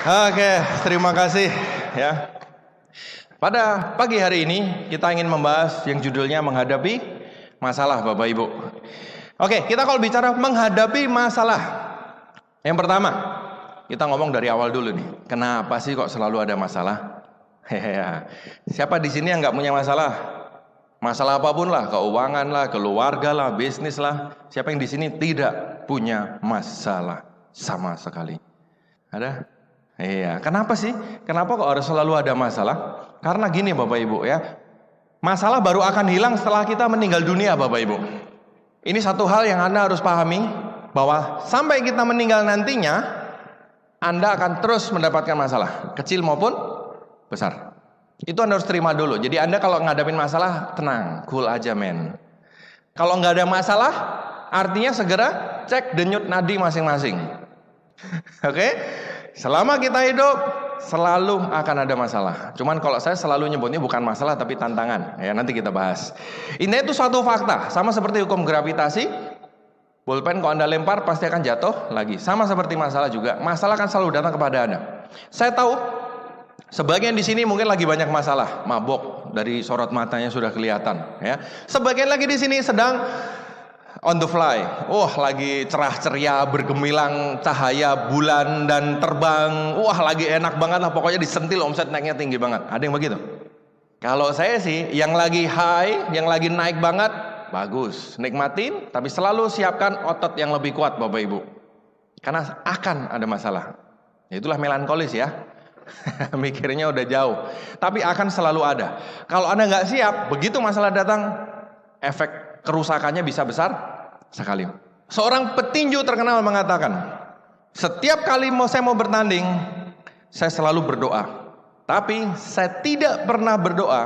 Oke, terima kasih ya. Pada pagi hari ini kita ingin membahas yang judulnya menghadapi masalah, Bapak Ibu. Oke, kita kalau bicara menghadapi masalah, yang pertama kita ngomong dari awal dulu nih. Kenapa sih kok selalu ada masalah? Siapa di sini yang nggak punya masalah? Masalah apapun lah, keuangan lah, keluarga lah, bisnis lah. Siapa yang di sini tidak punya masalah sama sekali? Ada? Iya. Kenapa sih? Kenapa kok harus selalu ada masalah? Karena gini Bapak Ibu ya, masalah baru akan hilang setelah kita meninggal dunia Bapak Ibu. Ini satu hal yang Anda harus pahami, bahwa sampai kita meninggal nantinya Anda akan terus mendapatkan masalah, kecil maupun besar. Itu Anda harus terima dulu. Jadi Anda kalau ngadapin masalah, tenang, cool aja men. Kalau nggak ada masalah, artinya segera cek denyut nadi masing-masing. Oke? Selama kita hidup selalu akan ada masalah. Cuman kalau saya selalu nyebutnya bukan masalah tapi tantangan. Ya, nanti kita bahas. Ini itu suatu fakta, sama seperti hukum gravitasi. Bolpen kalau Anda lempar pasti akan jatuh lagi. Sama seperti masalah juga. Masalah akan selalu datang kepada Anda. Saya tahu sebagian di sini mungkin lagi banyak masalah, mabok, dari sorot matanya sudah kelihatan, ya. Sebagian lagi di sini sedang on the fly. Lagi cerah ceria, bergemilang cahaya bulan dan terbang. Lagi enak banget lah, pokoknya disentil omset naiknya tinggi banget. Ada yang begitu? Kalau saya sih yang lagi high, yang lagi naik banget, bagus, nikmatin, tapi selalu siapkan otot yang lebih kuat Bapak Ibu. Karena akan ada masalah. Itulah melankolis ya. Mikirnya udah jauh, tapi akan selalu ada. Kalau Anda nggak siap, begitu masalah datang, efek kerusakannya bisa besar sekali. Seorang petinju terkenal mengatakan, setiap kali saya mau bertanding, saya selalu berdoa. Tapi saya tidak pernah berdoa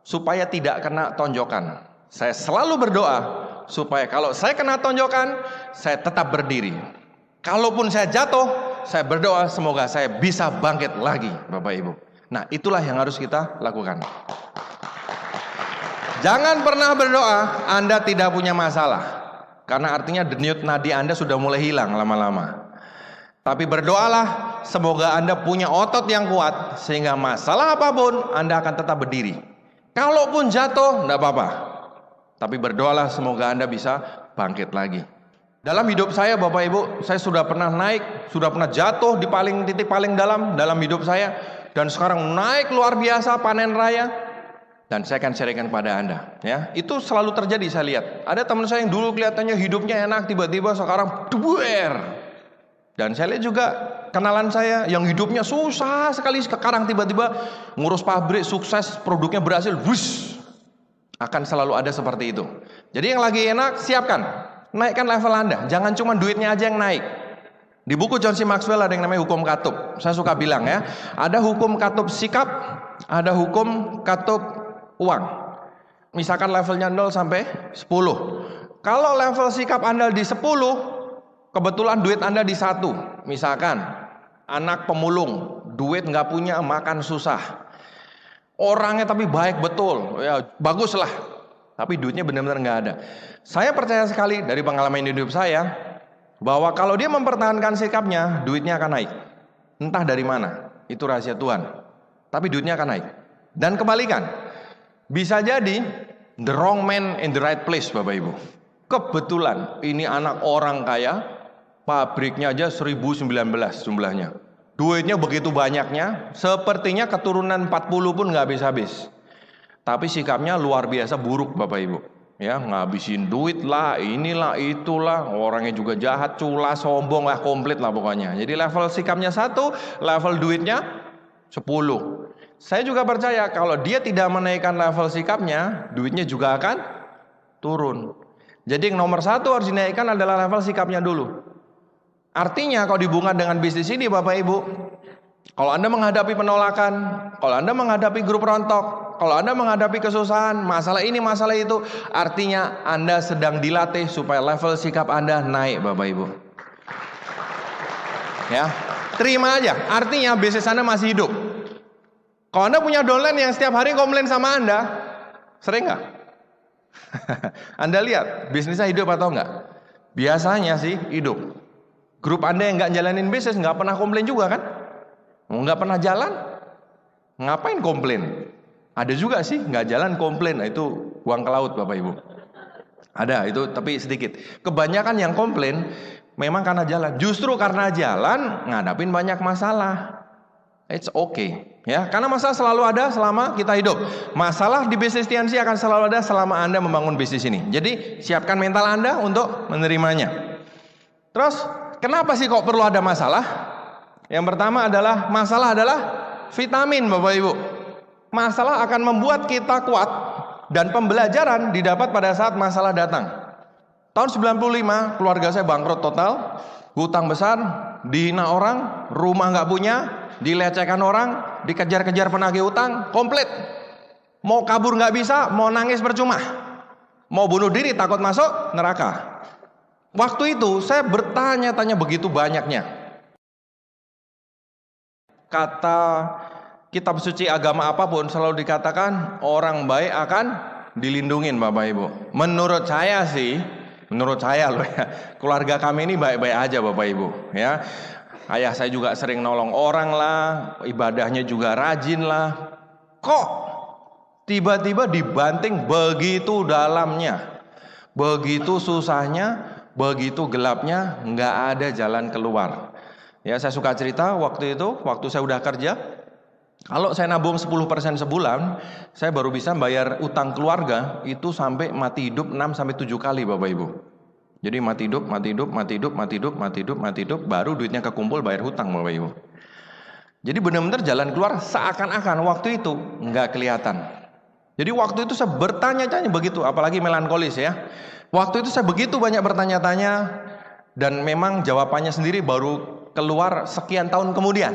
supaya tidak kena tonjokan. Saya selalu berdoa supaya kalau saya kena tonjokan, saya tetap berdiri. Kalaupun saya jatuh, saya berdoa semoga saya bisa bangkit lagi, Bapak Ibu. Nah, itulah yang harus kita lakukan. Jangan pernah berdoa Anda tidak punya masalah, karena artinya denyut nadi Anda sudah mulai hilang lama-lama. Tapi berdoalah semoga Anda punya otot yang kuat, sehingga masalah apapun Anda akan tetap berdiri. Kalaupun jatuh, tidak apa-apa. Tapi berdoalah semoga Anda bisa bangkit lagi. Dalam hidup saya Bapak Ibu, saya sudah pernah naik, sudah pernah jatuh di titik paling dalam hidup saya, dan sekarang naik luar biasa, panen raya. Dan saya akan sharingkan kepada Anda, ya. Itu selalu terjadi, saya lihat. Ada teman saya yang dulu kelihatannya hidupnya enak, tiba-tiba sekarang duer. Dan saya lihat juga kenalan saya yang hidupnya susah sekali, sekarang tiba-tiba ngurus pabrik, sukses, produknya berhasil, wush. Akan selalu ada seperti itu. Jadi yang lagi enak, siapkan, naikkan level Anda. Jangan cuma duitnya aja yang naik. Di buku John C. Maxwell ada yang namanya hukum katup. Saya suka bilang ya, ada hukum katup sikap, ada hukum katup uang. Misalkan levelnya 0 sampai 10. Kalau level sikap Anda di 10, kebetulan duit Anda di 1. Misalkan anak pemulung, duit nggak punya, makan susah. Orangnya tapi baik betul, ya bagus lah. Tapi duitnya benar-benar nggak ada. Saya percaya sekali dari pengalaman hidup saya, bahwa kalau dia mempertahankan sikapnya, duitnya akan naik. Entah dari mana, itu rahasia Tuhan. Tapi duitnya akan naik. Dan kebalikan, bisa jadi the wrong man in the right place Bapak Ibu. Kebetulan ini anak orang kaya, pabriknya aja 1019 jumlahnya. Duitnya begitu banyaknya, sepertinya keturunan 40 pun nggak habis-habis. Tapi sikapnya luar biasa buruk Bapak Ibu. Ya, ngabisin duit lah, inilah, itulah, orangnya juga jahat, culas, sombong lah, komplit lah pokoknya. Jadi level sikapnya 1, level duitnya 10. Saya juga percaya kalau dia tidak menaikkan level sikapnya, duitnya juga akan turun. Jadi yang nomor 1 harus dinaikkan adalah level sikapnya dulu. Artinya kalau dihubungkan dengan bisnis ini Bapak Ibu, kalau Anda menghadapi penolakan, kalau Anda menghadapi grup rontok, kalau Anda menghadapi kesusahan, masalah ini, masalah itu, artinya Anda sedang dilatih supaya level sikap Anda naik Bapak Ibu. Ya, terima aja, artinya bisnis Anda masih hidup. Kalau Anda punya downline yang setiap hari komplain sama Anda, sering nggak? Anda lihat bisnisnya hidup atau enggak? Biasanya sih hidup. Grup Anda yang nggak jalanin bisnis nggak pernah komplain juga kan? Nggak pernah jalan, ngapain komplain? Ada juga sih nggak jalan komplain, nah, itu buang ke laut Bapak Ibu. Ada itu tapi sedikit. Kebanyakan yang komplain memang karena jalan. Justru karena jalan ngadapin banyak masalah. It's okay ya, karena masalah selalu ada selama kita hidup. Masalah di bisnis TNC akan selalu ada selama Anda membangun bisnis ini. Jadi siapkan mental Anda untuk menerimanya. Terus kenapa sih kok perlu ada masalah? Yang pertama adalah masalah adalah vitamin Bapak Ibu. Masalah akan membuat kita kuat dan pembelajaran didapat pada saat masalah datang. Tahun 95 keluarga saya bangkrut total, hutang besar, dihina orang, rumah nggak punya, dilecehkan orang, dikejar-kejar penagih hutang, komplit. Mau kabur nggak bisa, mau nangis percuma, mau bunuh diri takut masuk neraka. Waktu itu saya bertanya-tanya begitu banyaknya. Kata kitab suci agama apapun selalu dikatakan orang baik akan dilindungin Bapak Ibu. Menurut saya sih, menurut saya loh ya, keluarga kami ini baik-baik aja Bapak Ibu ya. Ayah saya juga sering nolong orang lah, ibadahnya juga rajin lah. Kok tiba-tiba dibanting begitu dalamnya, begitu susahnya, begitu gelapnya, nggak ada jalan keluar. Ya saya suka cerita waktu itu, waktu saya udah kerja, kalau saya nabung 10% sebulan, saya baru bisa bayar utang keluarga itu sampai mati hidup 6-7 kali Bapak Ibu. Jadi mati hidup, baru duitnya kekumpul bayar hutang Bapak Ibu. Jadi benar-benar jalan keluar seakan-akan waktu itu nggak kelihatan. Jadi waktu itu saya bertanya-tanya begitu, apalagi melankolis ya. Waktu itu saya begitu banyak bertanya-tanya dan memang jawabannya sendiri baru keluar sekian tahun kemudian.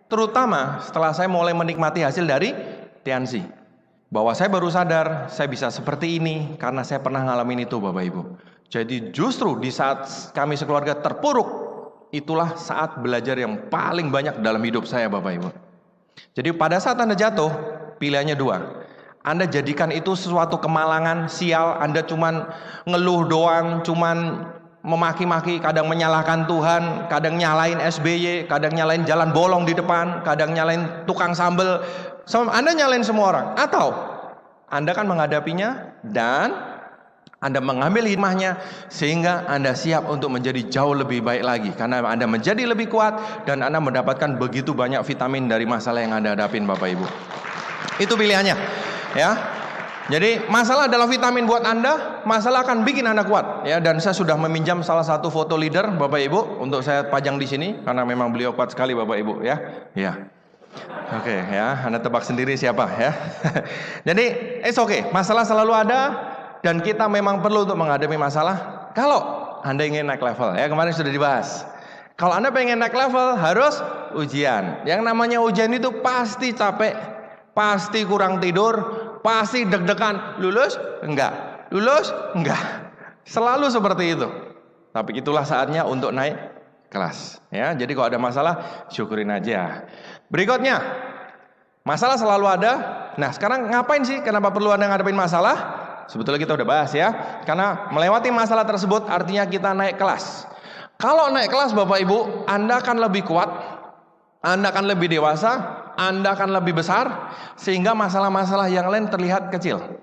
Terutama setelah saya mulai menikmati hasil dari TNC. Bahwa saya baru sadar saya bisa seperti ini karena saya pernah ngalamin itu Bapak Ibu. Jadi justru di saat kami sekeluarga terpuruk, itulah saat belajar yang paling banyak dalam hidup saya Bapak Ibu. Jadi pada saat Anda jatuh, pilihannya dua. Anda jadikan itu sesuatu kemalangan, sial, Anda cuman ngeluh doang, cuman memaki-maki, kadang menyalahkan Tuhan, kadang nyalain SBY, kadang nyalain jalan bolong di depan, kadang nyalain tukang sambel. Anda nyalain semua orang. Atau Anda kan menghadapinya dan Anda mengambil hikmahnya sehingga Anda siap untuk menjadi jauh lebih baik lagi. Karena Anda menjadi lebih kuat dan Anda mendapatkan begitu banyak vitamin dari masalah yang Anda hadapin Bapak Ibu. Itu pilihannya ya. Jadi masalah adalah vitamin buat Anda, masalah akan bikin Anda kuat ya. Dan saya sudah meminjam salah satu foto leader Bapak Ibu untuk saya pajang di sini karena memang beliau kuat sekali Bapak Ibu ya. Ya. Oke ya, Anda tebak sendiri siapa ya. Jadi it's okay, masalah selalu ada dan kita memang perlu untuk menghadapi masalah kalau Anda ingin naik level ya. Kemarin sudah dibahas. Kalau Anda pengen naik level harus ujian. Yang namanya ujian itu pasti capek, pasti kurang tidur, pasti deg-degan, lulus? Enggak. Lulus? Enggak. Selalu seperti itu. Tapi itulah saatnya untuk naik kelas. Ya, jadi kalau ada masalah, syukurin aja. Berikutnya, masalah selalu ada. Nah, sekarang ngapain sih? Kenapa perlu Anda ngadepin masalah? Sebetulnya kita udah bahas ya. Karena melewati masalah tersebut artinya kita naik kelas. Kalau naik kelas Bapak Ibu, Anda akan lebih kuat, Anda akan lebih dewasa, Anda akan lebih besar, sehingga masalah-masalah yang lain terlihat kecil.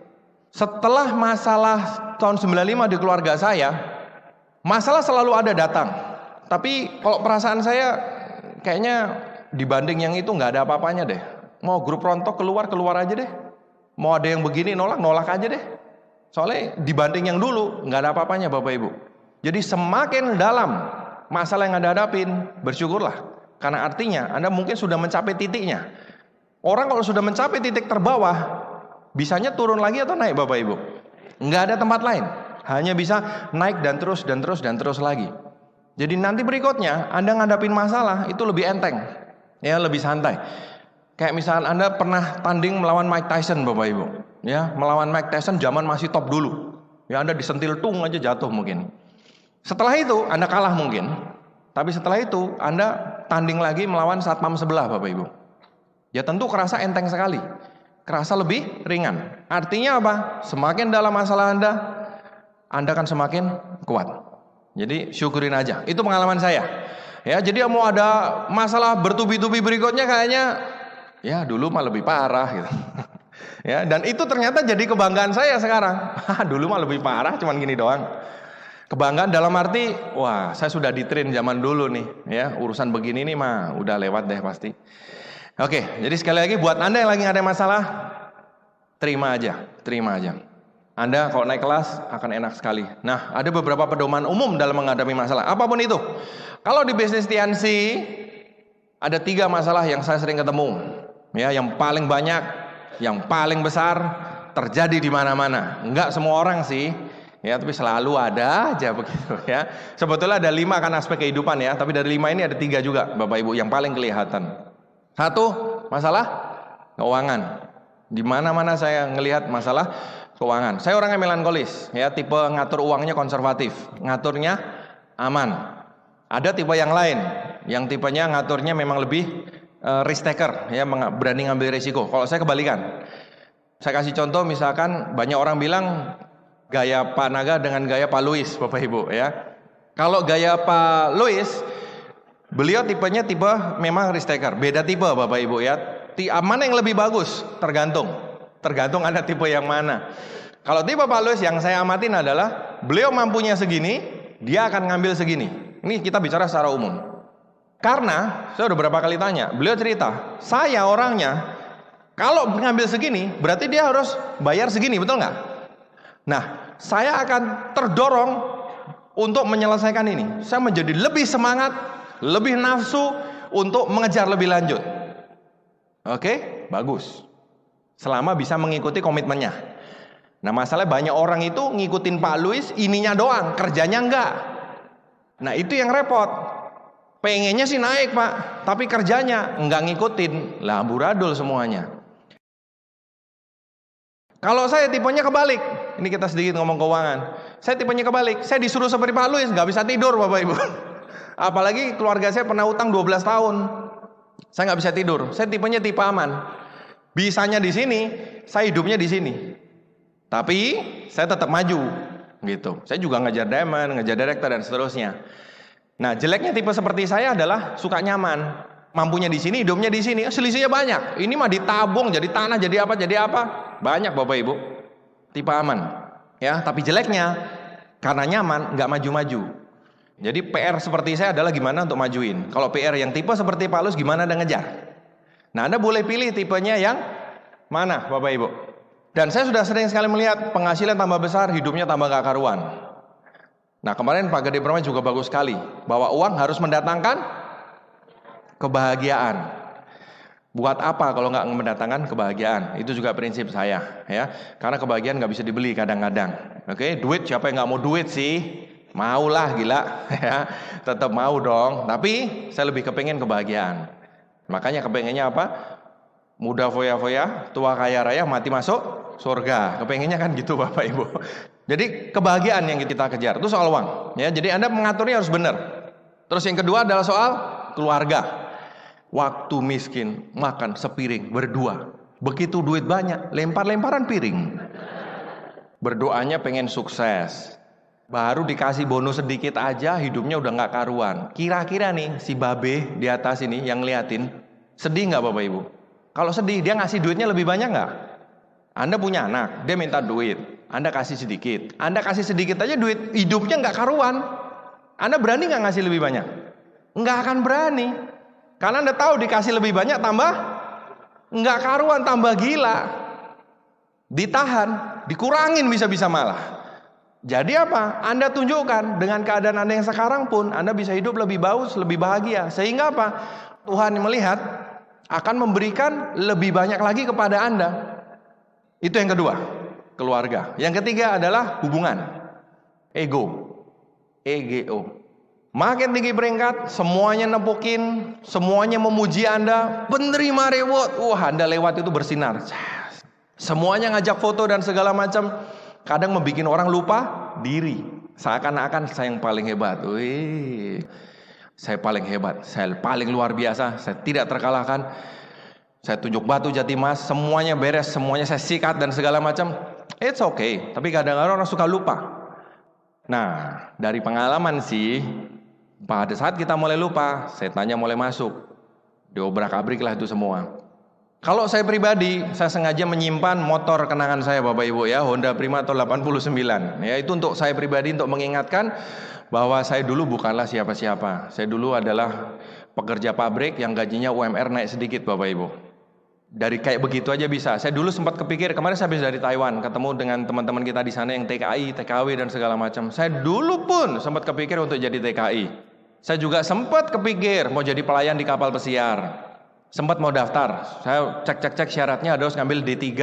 Setelah masalah tahun 95 di keluarga saya, masalah selalu ada datang. Tapi kalau perasaan saya, kayaknya dibanding yang itu nggak ada apa-apanya deh. Mau grup rontok keluar aja deh. Mau ada yang begini nolak aja deh. Soalnya dibanding yang dulu, nggak ada apa-apanya Bapak Ibu. Jadi semakin dalam masalah yang Anda hadapin, bersyukurlah. Karena artinya Anda mungkin sudah mencapai titiknya. Orang kalau sudah mencapai titik terbawah, bisanya turun lagi atau naik Bapak Ibu? Nggak ada tempat lain. Hanya bisa naik dan terus lagi. Jadi nanti berikutnya Anda ngadapin masalah itu lebih enteng. Ya, lebih santai. Kayak misalnya Anda pernah tanding melawan Mike Tyson Bapak Ibu. Ya, melawan Mike Tyson zaman masih top dulu. Ya, Anda disentil tung aja jatuh mungkin. Setelah itu Anda kalah mungkin. Tapi setelah itu Anda tanding lagi melawan satpam sebelah Bapak Ibu. Ya tentu kerasa enteng sekali. Kerasa lebih ringan. Artinya apa? Semakin dalam masalah Anda akan semakin kuat. Jadi syukurin aja. Itu pengalaman saya. Ya, jadi mau ada masalah bertubi-tubi berikutnya kayaknya ya dulu mah lebih parah gitu. Ya, dan itu ternyata jadi kebanggaan saya sekarang. Dulu mah lebih parah, cuman gini doang. Kebanggaan dalam arti, wah, saya sudah di-train zaman dulu nih, ya, urusan begini nih mah udah lewat deh pasti. Oke, jadi sekali lagi buat Anda yang lagi ada masalah, terima aja, terima aja. Anda kalau naik kelas akan enak sekali. Nah, ada beberapa pedoman umum dalam menghadapi masalah, apapun itu. Kalau di bisnis TNC, ada 3 masalah yang saya sering ketemu. Ya, yang paling banyak, yang paling besar, terjadi di mana-mana. Enggak semua orang sih, ya, tapi selalu ada aja begitu ya. Sebetulnya ada 5 kan aspek kehidupan ya, tapi dari 5 ini ada 3 juga, Bapak Ibu, yang paling kelihatan. 1, masalah keuangan. Di mana-mana saya ngelihat masalah keuangan. Saya orangnya melankolis, ya, tipe ngatur uangnya konservatif, ngaturnya aman. Ada tipe yang lain, yang tipenya ngaturnya memang lebih risk taker, ya, berani ngambil risiko. Kalau saya kebalikan. Saya kasih contoh, misalkan banyak orang bilang gaya Pak Naga dengan gaya Pak Louis, Bapak Ibu, ya. Kalau gaya Pak Louis, beliau tipenya tipe memang risk taker, beda tipe Bapak Ibu, ya. Mana yang lebih bagus? Tergantung Anda tipe yang mana. Kalau tipe Pak Louis yang saya amatin adalah beliau mampunya segini, dia akan ngambil segini. Ini kita bicara secara umum. Karena saya udah berapa kali tanya, beliau cerita, saya orangnya kalau ngambil segini, berarti dia harus bayar segini, betul nggak? Nah, saya akan terdorong untuk menyelesaikan ini. Saya menjadi lebih semangat, lebih nafsu untuk mengejar lebih lanjut. Oke, bagus. Selama bisa mengikuti komitmennya. Nah, masalahnya banyak orang itu ngikutin Pak Louis, ininya doang, kerjanya enggak. Nah, itu yang repot. Pengennya sih naik, Pak, tapi kerjanya enggak ngikutin. Lah, amburadul semuanya. Kalau saya tipenya kebalik. Ini kita sedikit ngomong keuangan. Saya tipenya kebalik. Saya disuruh seperti Pak Louis, nggak bisa tidur, Bapak Ibu. Apalagi keluarga saya pernah utang 12 tahun. Saya nggak bisa tidur. Saya tipenya tipe aman. Bisanya di sini, saya hidupnya di sini. Tapi saya tetap maju, gitu. Saya juga ngejar diamond, ngejar director dan seterusnya. Nah, jeleknya tipe seperti saya adalah suka nyaman. Mampunya di sini, hidupnya di sini. Selisihnya banyak. Ini mah ditabung, jadi tanah, jadi apa? Banyak, Bapak Ibu. Tipe aman, ya. Tapi jeleknya karena nyaman, nggak maju-maju. Jadi PR seperti saya adalah gimana untuk majuin. Kalau PR yang tipe seperti Pak Louis, gimana Anda ngejar. Nah, Anda boleh pilih tipenya yang mana, Bapak Ibu. Dan saya sudah sering sekali melihat penghasilan tambah besar, hidupnya tambah gak karuan. Nah, kemarin Pak Gede Permai juga bagus sekali, bahwa uang harus mendatangkan kebahagiaan. Buat apa kalau nggak mendatangkan kebahagiaan? Itu juga prinsip saya, ya. Karena kebahagiaan nggak bisa dibeli kadang-kadang. Oke, duit siapa yang nggak mau duit sih? Maulah, gila, ya. Tetap mau dong. Tapi saya lebih kepengen kebahagiaan. Makanya kepengennya apa? Muda foya-foya, tua kaya raya, mati masuk surga. Kepengennya kan gitu, Bapak Ibu. Jadi kebahagiaan yang kita kejar itu soal uang, ya. Jadi Anda mengaturnya harus benar. Terus yang kedua adalah soal keluarga. Waktu miskin makan sepiring berdua, begitu duit banyak lempar-lemparan piring. Berdoanya pengen sukses, baru dikasih bonus sedikit aja hidupnya udah nggak karuan. Kira-kira nih si babe di atas ini yang ngeliatin sedih nggak, Bapak Ibu? Kalau sedih dia ngasih duitnya lebih banyak nggak? Anda punya anak, dia minta duit, Anda kasih sedikit. Anda kasih sedikit aja duit hidupnya nggak karuan. Anda berani nggak ngasih lebih banyak? Nggak akan berani. Karena Anda tahu dikasih lebih banyak tambah nggak karuan, tambah gila. Ditahan, dikurangin bisa-bisa malah. Jadi apa? Anda tunjukkan dengan keadaan Anda yang sekarang pun Anda bisa hidup lebih bagus, lebih bahagia. Sehingga apa? Tuhan melihat akan memberikan lebih banyak lagi kepada Anda. Itu yang kedua, keluarga. Yang ketiga adalah hubungan. Ego. Makin tinggi peringkat, semuanya nepukin, semuanya memuji Anda, penerima reward. Wah, Anda lewat itu bersinar. Semuanya ngajak foto dan segala macam. Kadang membuat orang lupa diri. Seakan-akan saya yang paling hebat. Wih, saya paling hebat, saya paling luar biasa, saya tidak terkalahkan. Saya tunjuk batu jati emas, semuanya beres, semuanya saya sikat dan segala macam. It's okay, tapi kadang-kadang orang suka lupa. Nah, dari pengalaman sih, Pada saat kita mulai lupa, setannya mulai masuk. Diobrak-abrik lah itu semua. Kalau saya pribadi, saya sengaja menyimpan motor kenangan saya Bapak Ibu ya, Honda Prima tahun 89. Ya, itu untuk saya pribadi untuk mengingatkan bahwa saya dulu bukanlah siapa-siapa. Saya dulu adalah pekerja pabrik yang gajinya UMR naik sedikit Bapak Ibu. Dari kayak begitu aja bisa. Saya dulu sempat kepikir, kemarin saya habis dari Taiwan, ketemu dengan teman-teman kita di sana yang TKI, TKW dan segala macam. Saya dulu pun sempat kepikir untuk jadi TKI. Saya juga sempat kepikir mau jadi pelayan di kapal pesiar. Sempat mau daftar. Saya cek syaratnya harus ngambil D3.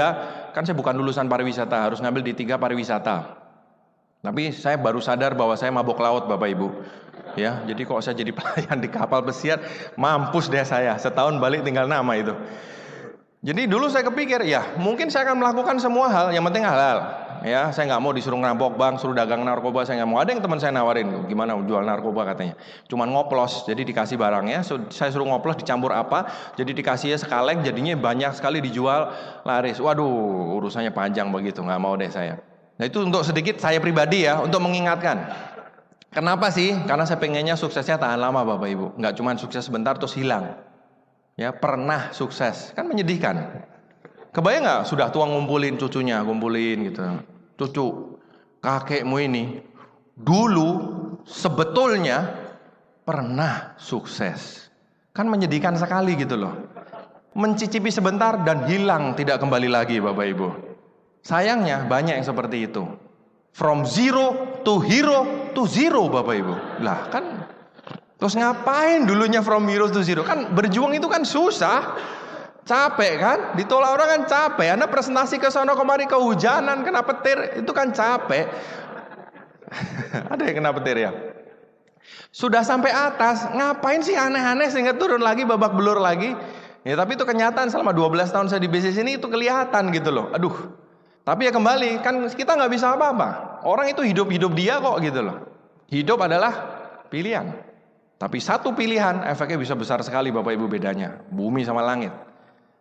Kan saya bukan lulusan pariwisata, harus ngambil D3 pariwisata. Tapi saya baru sadar bahwa saya mabok laut Bapak Ibu. Ya, jadi kok saya jadi pelayan di kapal pesiar, mampus deh saya. Setahun balik tinggal nama itu. Jadi dulu saya kepikir, ya mungkin saya akan melakukan semua hal, yang penting halal. Ya, saya nggak mau disuruh ngerampok bank, suruh dagang narkoba, saya nggak mau. Ada yang teman saya nawarin, gimana jual narkoba katanya. Cuman ngoplos, jadi dikasih barangnya, saya suruh ngoplos dicampur apa, jadi dikasihnya sekaleng, jadinya banyak sekali dijual, laris. Waduh, urusannya panjang begitu, nggak mau deh saya. Nah itu untuk sedikit saya pribadi ya, untuk mengingatkan. Kenapa sih? Karena saya pengennya suksesnya tahan lama Bapak Ibu, nggak cuma sukses sebentar terus hilang. Ya pernah sukses, kan menyedihkan. Kebayang nggak sudah tua ngumpulin cucunya, ngumpulin gitu. Cucu, kakekmu ini dulu sebetulnya pernah sukses. Kan menyedihkan sekali gitu loh. Mencicipi sebentar dan hilang, tidak kembali lagi Bapak Ibu. Sayangnya banyak yang seperti itu. From zero to hero to zero Bapak Ibu. Lah kan terus ngapain dulunya from hero to zero? Kan berjuang itu kan susah. Capek kan? Ditolak orang kan capek. Anda presentasi ke sono kemari kehujanan, kena petir, itu kan capek. Ada yang kena petir ya? Sudah sampai atas, ngapain sih aneh-aneh sehingga turun lagi, babak belur lagi? Ya tapi itu kenyataan selama 12 tahun saya di bisnis ini itu kelihatan gitu loh. Aduh. Tapi ya kembali, kan kita nggak bisa apa-apa. Orang itu hidup dia kok gitu loh. Hidup adalah pilihan. Tapi satu pilihan efeknya bisa besar sekali Bapak Ibu bedanya. Bumi sama langit.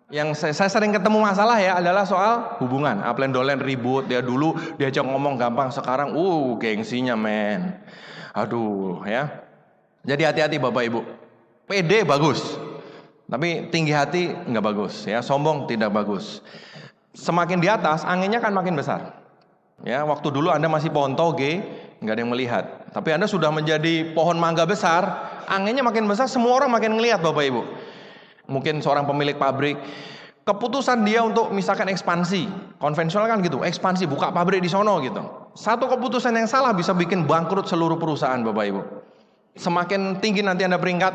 Yang saya sering ketemu masalah ya adalah soal hubungan. Aplen dolen ribut. Dia dulu diajak ngomong gampang. Sekarang gengsinya men. Aduh ya. Jadi hati-hati Bapak Ibu. Pede bagus. Tapi tinggi hati nggak bagus ya. Sombong tidak bagus. Semakin di atas anginnya kan makin besar. Ya, waktu dulu Anda masih pohon toge, nggak ada yang melihat. Tapi Anda sudah menjadi pohon mangga besar, anginnya makin besar, semua orang makin ngelihat Bapak Ibu. Mungkin seorang pemilik pabrik, keputusan dia untuk misalkan ekspansi, konvensional kan gitu, ekspansi, buka pabrik di sono gitu. Satu keputusan yang salah bisa bikin bangkrut seluruh perusahaan Bapak Ibu. Semakin tinggi nanti Anda peringkat,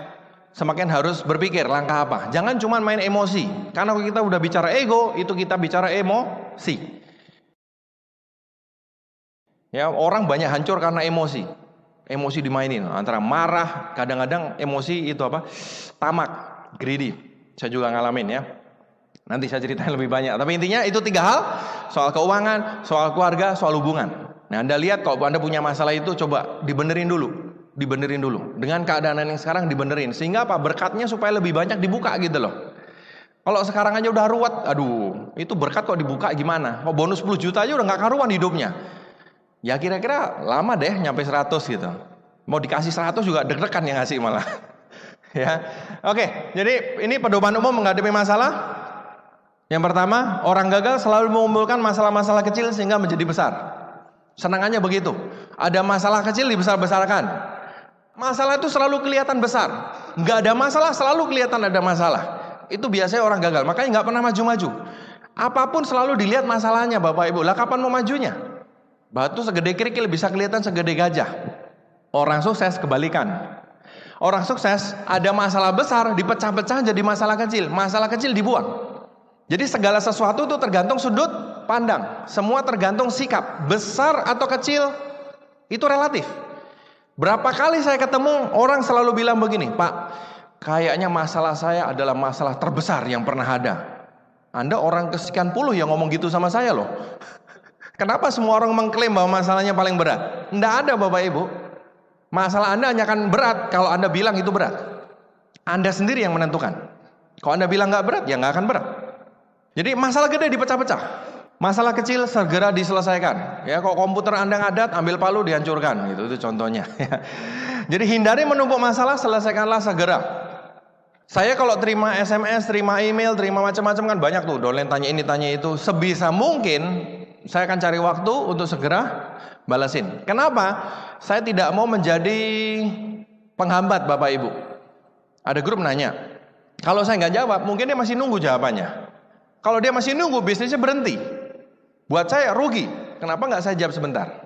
semakin harus berpikir langkah apa. Jangan cuma main emosi, karena kalau kita udah bicara ego, itu kita bicara emosi. Ya, orang banyak hancur karena emosi. Emosi dimainin, antara marah, kadang-kadang emosi itu apa? Tamak, greedy. Saya juga ngalamin ya. Nanti saya ceritain lebih banyak. Tapi intinya itu 3 hal, soal keuangan, soal keluarga, soal hubungan. Nah, Anda lihat kalau Anda punya masalah itu coba dibenerin dulu. Dibenerin dulu. Dengan keadaan yang sekarang dibenerin. Sehingga apa? Berkatnya supaya lebih banyak dibuka gitu loh. Kalau sekarang aja udah ruwet, aduh, itu berkat kok dibuka gimana? Oh, bonus 10 juta aja udah gak karuan hidupnya. Ya kira-kira lama deh nyampe 100 gitu. Mau dikasih 100 juga deg-degan yang ngasih malah. Ya. Oke, jadi ini pedoman umum menghadapi masalah. Yang pertama, orang gagal selalu mengumpulkan masalah-masalah kecil sehingga menjadi besar. Senangannya begitu. Ada masalah kecil dibesar-besarkan. Masalah itu selalu kelihatan besar. Nggak ada masalah selalu kelihatan ada masalah. Itu biasanya orang gagal. Makanya nggak pernah maju-maju. Apapun selalu dilihat masalahnya Bapak Ibu. Lah kapan mau majunya? Batu segede kerikil bisa kelihatan segede gajah. Orang sukses kebalikan. Orang sukses ada masalah besar dipecah-pecah jadi masalah kecil. Masalah kecil dibuang. Jadi segala sesuatu itu tergantung sudut pandang. Semua tergantung sikap. Besar atau kecil itu relatif. Berapa kali saya ketemu orang selalu bilang begini, Pak, kayaknya masalah saya adalah masalah terbesar yang pernah ada. Anda orang kesekian puluh yang ngomong gitu sama saya loh. Kenapa semua orang mengklaim bahwa masalahnya paling berat? Tidak ada Bapak Ibu. Masalah Anda hanya akan berat kalau Anda bilang itu berat. Anda sendiri yang menentukan. Kalau Anda bilang nggak berat, ya nggak akan berat. Jadi masalah gede dipecah-pecah. Masalah kecil segera diselesaikan. Ya, kalau komputer Anda ngadat, ambil palu dihancurkan. Gitu, itu contohnya. Jadi hindari menumpuk masalah, selesaikanlah segera. Saya kalau terima SMS, terima email, terima macam-macam kan banyak tuh, downline tanya ini tanya itu. Sebisa mungkin saya akan cari waktu untuk segera balasin. Kenapa? Saya tidak mau menjadi penghambat Bapak Ibu. Ada grup nanya, kalau saya nggak jawab, mungkin dia masih nunggu jawabannya. Kalau dia masih nunggu, bisnisnya berhenti. Buat saya rugi. Kenapa nggak saya jawab sebentar?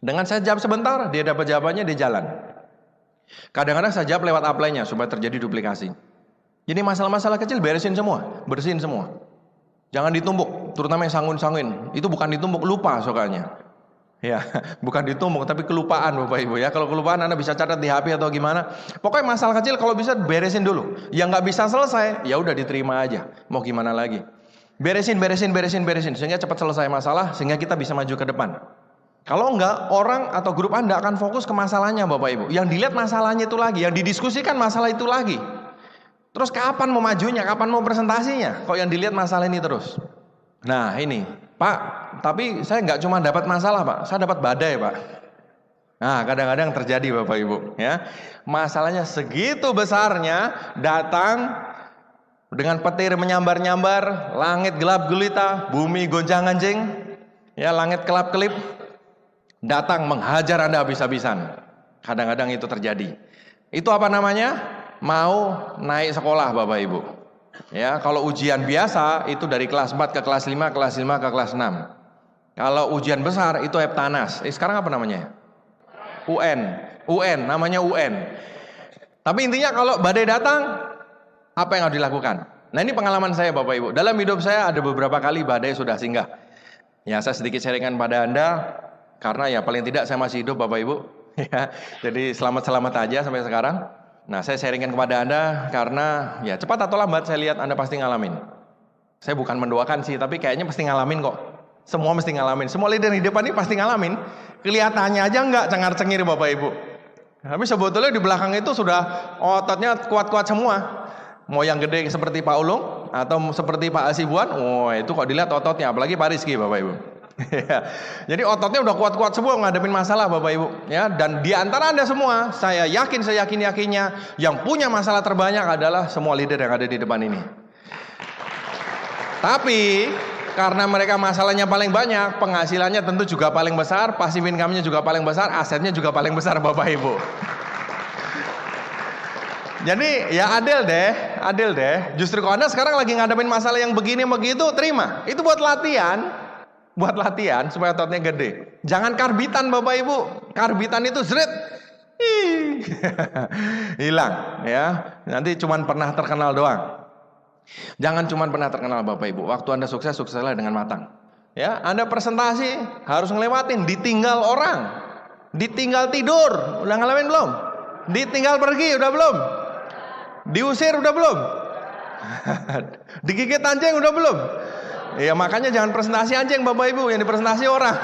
Dengan saya jawab sebentar, dia dapat jawabannya, dia jalan. Kadang-kadang saya jawab lewat upline-nya supaya terjadi duplikasi. Jadi masalah-masalah kecil beresin semua, bersihin semua. Jangan ditumpuk, terutama yang sangun-sanguin. Itu bukan ditumpuk, lupa soalnya. Ya, bukan ditumpuk tapi kelupaan Bapak Ibu ya. Kalau kelupaan Anda bisa catat di HP atau gimana. Pokoknya masalah kecil kalau bisa beresin dulu. Yang nggak bisa selesai, ya udah diterima aja. Mau gimana lagi? Beresin sehingga cepat selesai masalah sehingga kita bisa maju ke depan. Kalau enggak, orang atau grup Anda akan fokus ke masalahnya Bapak Ibu. Yang dilihat masalahnya itu lagi, yang didiskusikan masalah itu lagi. Terus kapan mau majunya, kapan mau presentasinya? Kok yang dilihat masalah ini terus? Nah ini, Pak, tapi saya nggak cuma dapat masalah Pak, saya dapat badai Pak. Nah kadang-kadang terjadi Bapak Ibu ya. Masalahnya segitu besarnya, datang dengan petir menyambar-nyambar, langit gelap gulita, bumi goncang-ganjing, ya langit kelap-kelip. Datang menghajar Anda habis-habisan. Kadang-kadang itu terjadi. Itu apa namanya? Mau naik sekolah Bapak Ibu. Ya, kalau ujian biasa itu dari kelas 4 ke kelas 5, kelas 5 ke kelas 6. Kalau ujian besar itu Heptanas. Sekarang apa namanya? UN, namanya UN. Tapi intinya kalau badai datang, apa yang harus dilakukan? Nah, ini pengalaman saya Bapak Ibu. Dalam hidup saya ada beberapa kali badai sudah singgah. Ya, saya sedikit sharingkan pada Anda. Karena ya paling tidak saya masih hidup Bapak Ibu ya, jadi selamat-selamat aja sampai sekarang. Nah saya sharingkan kepada Anda karena ya cepat atau lambat saya lihat Anda pasti ngalamin. Saya bukan mendoakan sih, tapi kayaknya pasti ngalamin kok. Semua mesti ngalamin, semua leader di depan ini pasti ngalamin. Kelihatannya aja enggak cengar-cengir Bapak Ibu. Tapi sebetulnya di belakang itu sudah ototnya kuat-kuat semua. Mau yang gede seperti Pak Ulung atau seperti Pak Asibuan, itu kok dilihat ototnya, apalagi Pak Rizky Bapak Ibu. Jadi ototnya udah kuat-kuat semua ngadepin masalah Bapak Ibu ya. Dan di antara Anda semua, saya yakin-yakinnya yang punya masalah terbanyak adalah semua leader yang ada di depan ini. Tapi karena mereka masalahnya paling banyak, penghasilannya tentu juga paling besar, passive income-nya juga paling besar, asetnya juga paling besar Bapak Ibu. Jadi ya adil deh. Justru kalau Anda sekarang lagi ngadepin masalah yang begini begitu, terima. Itu buat latihan supaya ototnya gede. Jangan karbitan Bapak Ibu. Karbitan itu zret hilang ya. Nanti cuman pernah terkenal doang. Jangan cuman pernah terkenal Bapak Ibu. Waktu Anda sukses, sukseslah dengan matang. Ya, Anda presentasi harus ngelewatin ditinggal orang. Ditinggal tidur, udah ngalamin belum? Ditinggal pergi, udah belum? Diusir, udah belum? Digigit anjing, udah belum? Ya makanya jangan presentasi anjing Bapak Ibu, yang dipresentasi orang.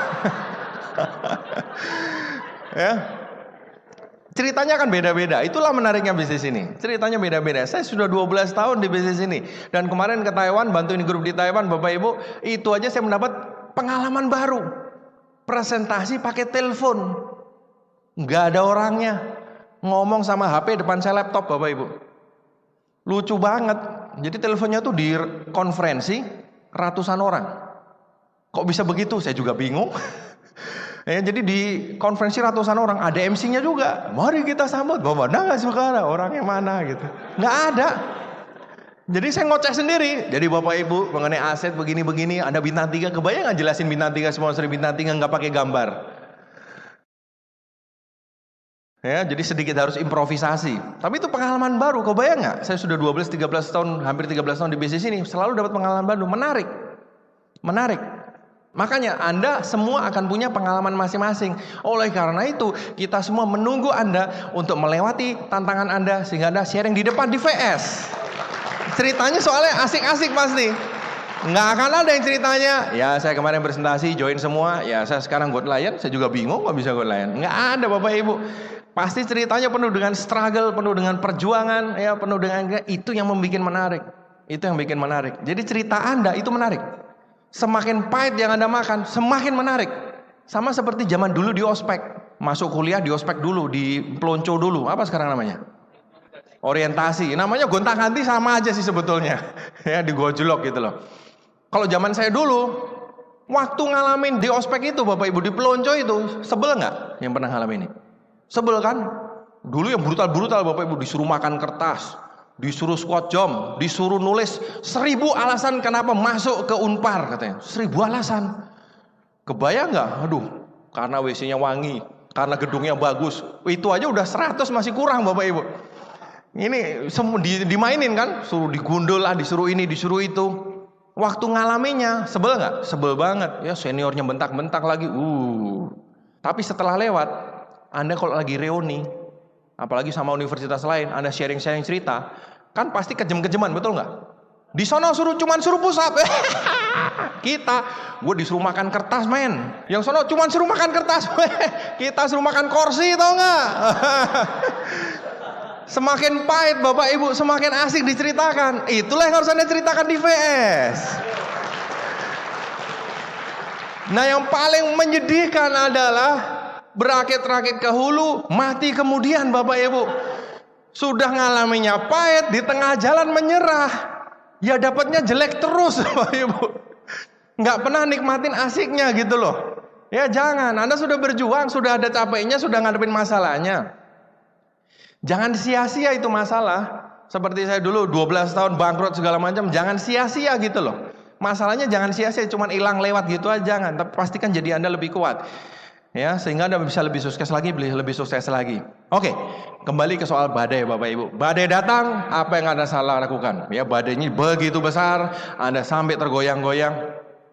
Ya. Ceritanya kan beda-beda. Itulah menariknya bisnis ini. Ceritanya beda-beda. Saya sudah 12 tahun di bisnis ini. Dan kemarin ke Taiwan, bantuin grup di Taiwan Bapak Ibu. Itu aja saya mendapat pengalaman baru. Presentasi pakai telepon. Nggak ada orangnya. Ngomong sama HP depan saya laptop Bapak Ibu. Lucu banget. Jadi teleponnya tuh di konferensi ratusan orang. Kok bisa begitu? Saya juga bingung. Ya, jadi di konferensi ratusan orang, ada MC-nya juga. Mari kita sambut Bapak Naga Soekara, orangnya mana gitu. Nggak ada. Jadi saya ngoceh sendiri. Jadi Bapak Ibu mengenai aset begini-begini, Anda bintang 3, kebayang nggak jelasin bintang 3, sponsor bintang 3 nggak pakai gambar. Ya, jadi sedikit harus improvisasi. Tapi itu pengalaman baru, kebayang nggak? Saya sudah 12-13 tahun, hampir 13 tahun di bisnis ini, selalu dapat pengalaman baru, menarik. Makanya Anda semua akan punya pengalaman masing-masing. Oleh karena itu, kita semua menunggu Anda untuk melewati tantangan Anda sehingga Anda sharing di depan di VS. Ceritanya soalnya asik-asik pasti. Nggak akan ada yang ceritanya, ya saya kemarin presentasi, join semua, ya saya sekarang go lion, saya juga bingung kok bisa go lion. Nggak ada Bapak Ibu. Pasti ceritanya penuh dengan struggle, penuh dengan perjuangan, ya penuh dengan itu yang membuat menarik. Itu yang bikin menarik. Jadi cerita Anda itu menarik. Semakin pahit yang Anda makan, semakin menarik. Sama seperti zaman dulu di ospek. Masuk kuliah di ospek dulu, di pelonco dulu. Apa sekarang namanya? Orientasi. Namanya gonta-ganti sama aja sih sebetulnya. Ya, digojlok gitu loh. Kalau zaman saya dulu, waktu ngalamin di ospek itu Bapak Ibu, di pelonco itu, sebel nggak yang pernah ngalamin ini? Sebel kan? Dulu yang brutal-brutal Bapak Ibu, disuruh makan kertas, disuruh squat jam, disuruh nulis 1000 alasan kenapa masuk ke Unpar katanya. 1000 alasan. Kebayang nggak? Aduh, karena WC-nya wangi, karena gedungnya bagus. Itu aja udah 100 masih kurang Bapak Ibu. Ini semua dimainin kan? Suruh digundul lah, disuruh ini, disuruh itu. Waktu ngalaminya, sebel nggak? Sebel banget. Ya seniornya bentak-bentak lagi. Tapi setelah lewat, Anda kalau lagi reuni, apalagi sama universitas lain, Anda sharing-sharing cerita, kan pasti kejem-kejeman, betul nggak? Di sono cuman suruh push up. Gue disuruh makan kertas men. Yang sono cuman suruh makan kertas. Kita suruh makan kursi, tau nggak? Semakin pahit Bapak Ibu, semakin asik diceritakan. Itulah yang harus Anda ceritakan di VS. Nah yang paling menyedihkan adalah berakit-rakit ke hulu, mati kemudian Bapak Ibu. Sudah ngalaminya pahit, di tengah jalan menyerah. Ya dapatnya jelek terus Bapak Ibu. Nggak pernah nikmatin asiknya gitu loh. Ya jangan, Anda sudah berjuang, sudah ada capeknya, sudah ngadepin masalahnya. Jangan sia-sia itu masalah. Seperti saya dulu 12 tahun bangkrut segala macam, jangan sia-sia gitu loh. Masalahnya jangan sia-sia, cuman hilang lewat gitu aja, jangan. Tapi pastikan jadi Anda lebih kuat. Ya, sehingga Anda bisa lebih sukses lagi, lebih sukses lagi. Oke, kembali ke soal badai Bapak Ibu. Badai datang, apa yang Anda salah lakukan? Ya, badainya begitu besar, Anda sampai tergoyang-goyang.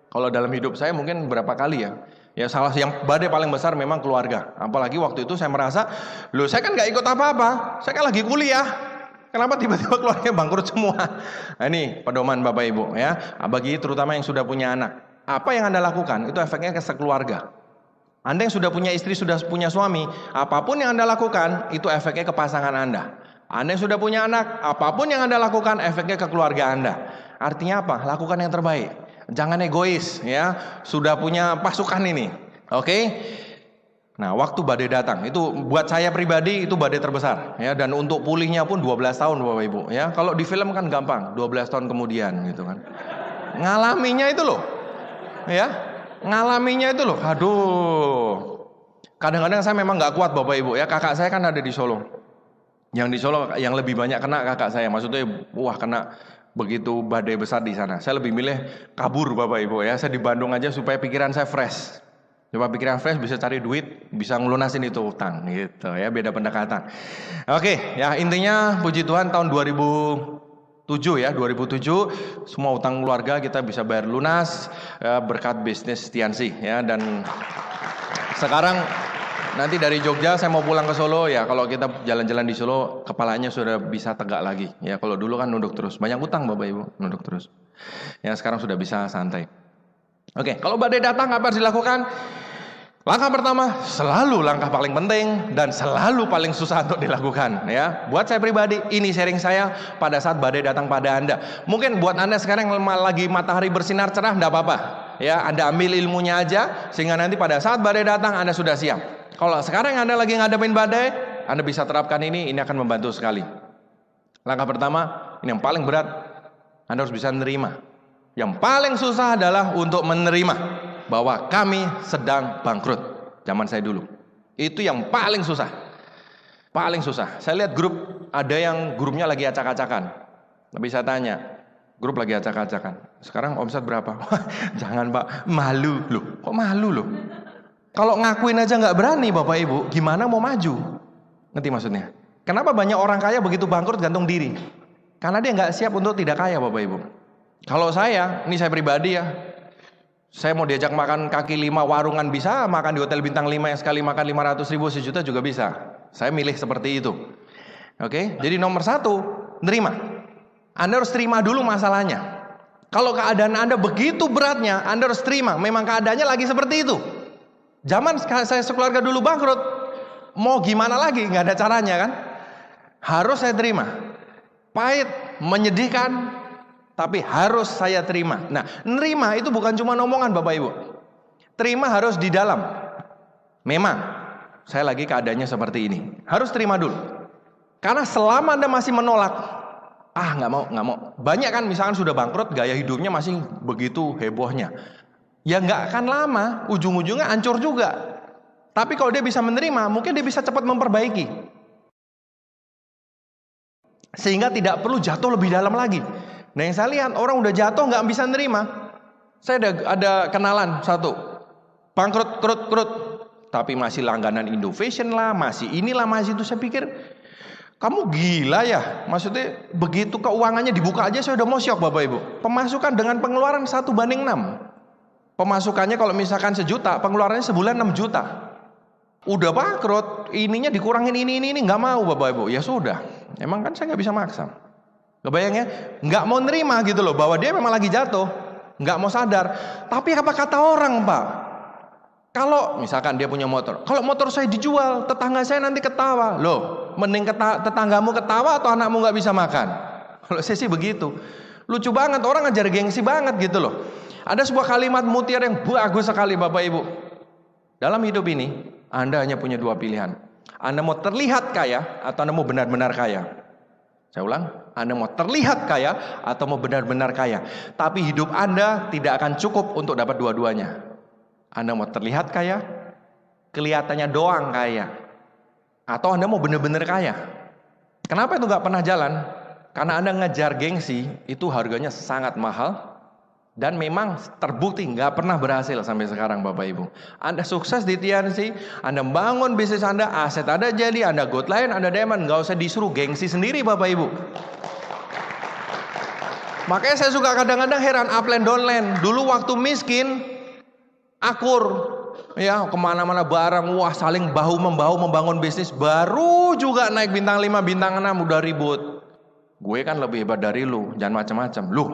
Kalau dalam hidup saya mungkin berapa kali ya. Ya salah yang badai paling besar memang keluarga. Apalagi waktu itu saya merasa, loh saya kan gak ikut apa-apa, saya kan lagi kuliah. Kenapa tiba-tiba keluarga bangkrut semua? Nah ini pedoman Bapak Ibu ya. Bagi terutama yang sudah punya anak. Apa yang Anda lakukan itu efeknya ke sekeluarga. Anda yang sudah punya istri, sudah punya suami, apapun yang Anda lakukan itu efeknya ke pasangan Anda. Anda yang sudah punya anak, apapun yang Anda lakukan efeknya ke keluarga Anda. Artinya apa? Lakukan yang terbaik. Jangan egois ya. Sudah punya pasukan ini. Oke? Nah, waktu badai datang itu buat saya pribadi itu badai terbesar ya, dan untuk pulihnya pun 12 tahun Bapak Ibu ya. Kalau di film kan gampang, 12 tahun kemudian gitu kan. Ngalaminya itu loh. Ya. Ngalaminya itu loh. Aduh. Kadang-kadang saya memang nggak kuat Bapak Ibu ya. Kakak saya kan ada di Solo. Yang di Solo yang lebih banyak kena kakak saya. Maksudnya wah kena begitu badai besar di sana. Saya lebih milih kabur Bapak Ibu ya. Saya di Bandung aja supaya pikiran saya fresh. Coba pikiran fresh bisa cari duit, bisa ngelunasin itu utang gitu ya, beda pendekatan. Oke, ya intinya puji Tuhan tahun 2007 ya, 2007 semua utang keluarga kita bisa bayar lunas ya, berkat bisnis Tiansi ya. Dan sekarang nanti dari Jogja saya mau pulang ke Solo ya, kalau kita jalan-jalan di Solo kepalanya sudah bisa tegak lagi ya. Kalau dulu kan nunduk terus, banyak utang Bapak Ibu, nunduk terus. Ya sekarang sudah bisa santai. Oke, kalau badai datang apa harus dilakukan? Langkah pertama, selalu langkah paling penting dan selalu paling susah untuk dilakukan ya. Buat saya pribadi, ini sharing saya pada saat badai datang pada Anda. Mungkin buat Anda sekarang yang lagi matahari bersinar cerah enggak apa-apa. Ya, Anda ambil ilmunya aja sehingga nanti pada saat badai datang Anda sudah siap. Kalau sekarang Anda lagi ngadepin badai, Anda bisa terapkan ini akan membantu sekali. Langkah pertama, ini yang paling berat, Anda harus bisa menerima. Yang paling susah adalah untuk menerima bahwa kami sedang bangkrut. Zaman saya dulu. Itu yang paling susah. Paling susah. Saya lihat grup, ada yang grupnya lagi acak-acakan. Tapi saya tanya, grup lagi acak-acakan. Sekarang omset berapa? Jangan Pak, malu loh. Kok malu loh? Kalau ngakuin aja nggak berani Bapak Ibu, gimana mau maju? Ngerti maksudnya? Kenapa banyak orang kaya begitu bangkrut gantung diri? Karena dia nggak siap untuk tidak kaya Bapak Ibu. Kalau saya, ini saya pribadi ya, saya mau diajak makan kaki 5 warungan bisa, makan di hotel bintang 5 yang sekali makan 500 ribu, 1 juta juga bisa. Saya milih seperti itu. Oke, jadi nomor 1, nerima. Anda harus terima dulu masalahnya. Kalau keadaan Anda begitu beratnya, Anda harus terima. Memang keadaannya lagi seperti itu. Zaman saya sekeluarga dulu bangkrut, mau gimana lagi, nggak ada caranya kan. Harus saya terima. Pahit, menyedihkan, tapi harus saya terima. Nah, nerima itu bukan cuma omongan Bapak Ibu. Terima harus di dalam. Memang saya lagi keadaannya seperti ini. Harus terima dulu. Karena selama Anda masih menolak, nggak mau. Banyak kan misalkan sudah bangkrut, gaya hidupnya masih begitu hebohnya. Ya nggak akan lama, ujung-ujungnya hancur juga. Tapi kalau dia bisa menerima, mungkin dia bisa cepat memperbaiki. Sehingga tidak perlu jatuh lebih dalam lagi. Nah yang saya lihat, orang udah jatuh nggak bisa nerima. Saya ada kenalan satu, bangkrut, krut. Tapi masih langganan Indovision lah, masih inilah, masih itu. Saya pikir, kamu gila ya? Maksudnya begitu keuangannya dibuka aja saya udah mau syok Bapak Ibu. Pemasukan dengan pengeluaran 1:6. Pemasukannya kalau misalkan 1 juta, pengeluarannya sebulan 6 juta. Udah bangkrut, ininya dikurangin ini, nggak mau Bapak Ibu. Ya sudah, emang kan saya nggak bisa maksa. Kebayang ya? Nggak mau nerima gitu loh, bahwa dia memang lagi jatuh. Nggak mau sadar. Tapi apa kata orang Pak? Kalau misalkan dia punya motor, kalau motor saya dijual, tetangga saya nanti ketawa. Loh, mending tetanggamu ketawa atau anakmu nggak bisa makan? Kalau saya sih begitu. Lucu banget, orang ngajar gengsi banget gitu loh. Ada sebuah kalimat mutiara yang bagus sekali Bapak Ibu. Dalam hidup ini, Anda hanya punya 2 pilihan. Anda mau terlihat kaya atau Anda mau benar-benar kaya. Saya ulang, Anda mau terlihat kaya atau mau benar-benar kaya. Tapi hidup Anda tidak akan cukup untuk dapat dua-duanya. Anda mau terlihat kaya, kelihatannya doang kaya, atau Anda mau benar-benar kaya. Kenapa itu gak pernah jalan? Karena Anda ngejar gengsi, itu harganya sangat mahal, dan memang terbukti gak pernah berhasil sampai sekarang Bapak Ibu. Anda sukses di TNC, Anda bangun bisnis Anda, aset Anda jadi, Anda Gold Lion, Anda Diamond, gak usah disuruh gengsi sendiri Bapak Ibu. Makanya saya suka kadang-kadang heran, upland downland. Dulu waktu miskin, akur, ya kemana-mana bareng, wah saling bahu-membahu membangun bisnis. Baru juga naik bintang 5, bintang 6 udah ribut. Gue kan lebih hebat dari lu, jangan macam-macam. Lu,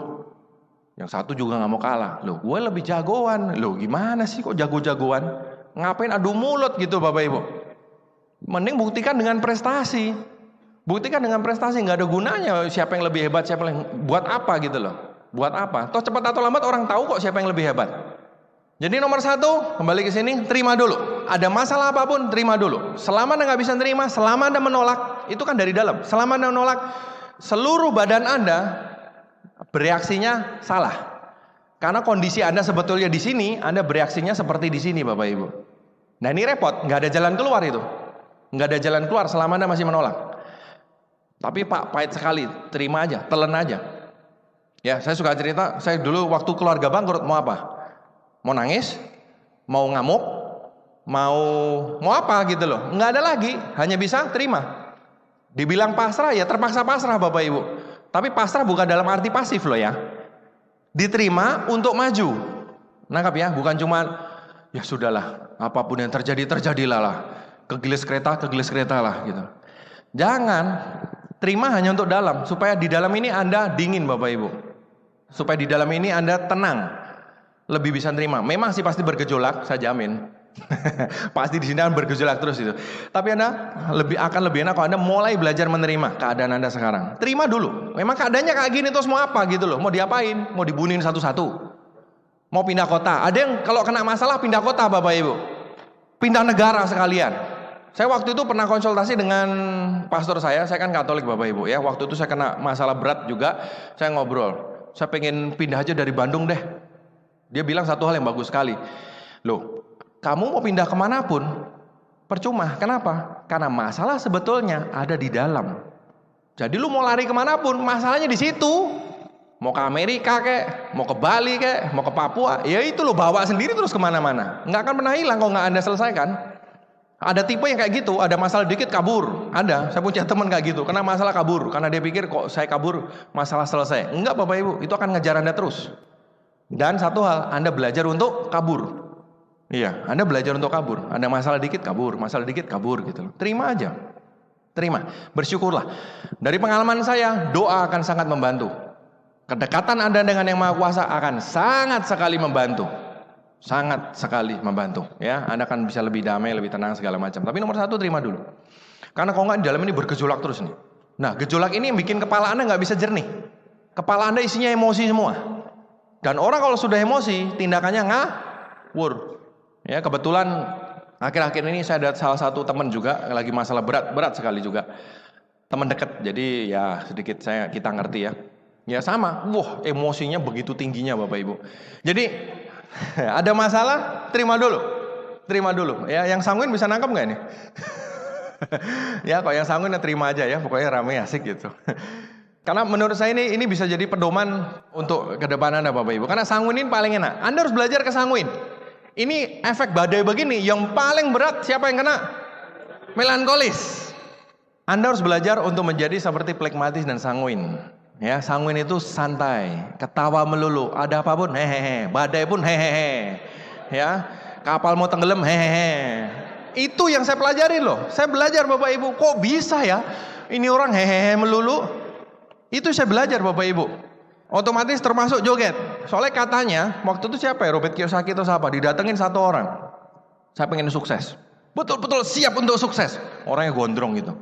yang satu juga nggak mau kalah. Lu, gue lebih jagoan. Lu, gimana sih kok jago-jagoan? Ngapain adu mulut gitu Bapak Ibu? Mending buktikan dengan prestasi. Buktikan dengan prestasi, nggak ada gunanya siapa yang lebih hebat, siapa yang buat apa gitu loh. Buat apa? Toh cepat atau lambat orang tahu kok siapa yang lebih hebat. Jadi nomor 1, kembali ke sini, terima dulu. Ada masalah apapun, terima dulu. Selama Anda nggak bisa terima, selama Anda menolak, itu kan dari dalam. Selama Anda menolak, seluruh badan Anda bereaksinya salah. Karena kondisi Anda sebetulnya di sini, Anda bereaksinya seperti di sini, Bapak Ibu. Nah ini repot, nggak ada jalan keluar itu. Nggak ada jalan keluar selama Anda masih menolak. Tapi Pak, pahit sekali, terima aja, telan aja. Ya, saya suka cerita, saya dulu waktu keluarga bangkrut, mau apa? Mau nangis, mau ngamuk, mau apa gitu loh. Nggak ada lagi, hanya bisa terima. Dibilang pasrah ya terpaksa pasrah Bapak Ibu. Tapi pasrah bukan dalam arti pasif loh ya. Diterima untuk maju. Nangkap ya, bukan cuma ya sudahlah, apapun yang terjadi terjadilah lah. Kegilis kereta lah gitu. Jangan, terima hanya untuk dalam, supaya di dalam ini Anda dingin Bapak Ibu. Supaya di dalam ini Anda tenang. Lebih bisa nerima. Memang sih pasti bergejolak, saya jamin. Pasti di sini akan bergejolak terus itu. Tapi Anda akan lebih enak kalau Anda mulai belajar menerima keadaan Anda sekarang. Terima dulu. Memang keadaannya kayak gini terus mau apa gitu loh. Mau diapain? Mau dibunuhin satu-satu? Mau pindah kota? Ada yang kalau kena masalah pindah kota Bapak Ibu. Pindah negara sekalian. Saya waktu itu pernah konsultasi dengan pastor saya kan Katolik Bapak Ibu ya. Waktu itu saya kena masalah berat juga. Saya ngobrol. Saya pengen pindah aja dari Bandung deh. Dia bilang satu hal yang bagus sekali. Loh, kamu mau pindah kemanapun, percuma. Kenapa? Karena masalah sebetulnya ada di dalam. Jadi lu mau lari kemanapun, masalahnya di situ. Mau ke Amerika kek, mau ke Bali kek, mau ke Papua, ya itu lo bawa sendiri terus kemana-mana. Nggak akan pernah hilang kalau nggak Anda selesaikan. Ada tipe yang kayak gitu, ada masalah dikit kabur. Ada, saya punya teman kayak gitu, kena masalah kabur. Karena dia pikir kok saya kabur, masalah selesai. Enggak Bapak Ibu, itu akan ngejar Anda terus. Dan satu hal, Anda belajar untuk kabur. Iya, Anda belajar untuk kabur. Ada masalah dikit kabur gitu. Terima aja. Terima, bersyukurlah. Dari pengalaman saya, doa akan sangat membantu. Kedekatan Anda dengan Yang Maha Kuasa akan sangat sekali membantu. Sangat sekali membantu. Ya, Anda akan bisa lebih damai, lebih tenang segala macam. Tapi nomor 1 terima dulu. Karena kalau nggak di dalam ini bergejolak terus nih. Nah, gejolak ini yang bikin kepala Anda nggak bisa jernih. Kepala Anda isinya emosi semua. Dan orang kalau sudah emosi, tindakannya ngawur. Ya, kebetulan Akhir-akhir ini saya ada salah satu teman juga lagi masalah berat sekali juga. Teman dekat, jadi ya sedikit kita ngerti ya. Ya sama, wah emosinya begitu tingginya Bapak Ibu. Jadi ada masalah, terima dulu. Ya, yang sanguin bisa nangkep nggak ini? Ya, kalau yang sanguin ya terima aja ya, pokoknya rame asik gitu. Karena menurut saya ini bisa jadi pedoman untuk ke depan Anda Bapak Ibu. Karena sanguin ini paling enak. Anda harus belajar ke sanguin. Ini efek badai begini, yang paling berat siapa yang kena? Melankolis. Anda harus belajar untuk menjadi seperti plekmatis dan sanguin. Ya, sanguin itu santai, ketawa melulu, ada apapun hehehe, badai pun hehehe. Ya, kapal mau tenggelam hehehe. Itu yang saya pelajari loh. Saya belajar Bapak Ibu, kok bisa ya? Ini orang hehehe melulu. Itu saya belajar Bapak Ibu. Otomatis termasuk joget. Soalnya katanya waktu itu siapa ya, Robert Kiyosaki atau siapa, didatengin satu orang. Saya pengen sukses. Betul-betul siap untuk sukses. Orangnya gondrong gitu.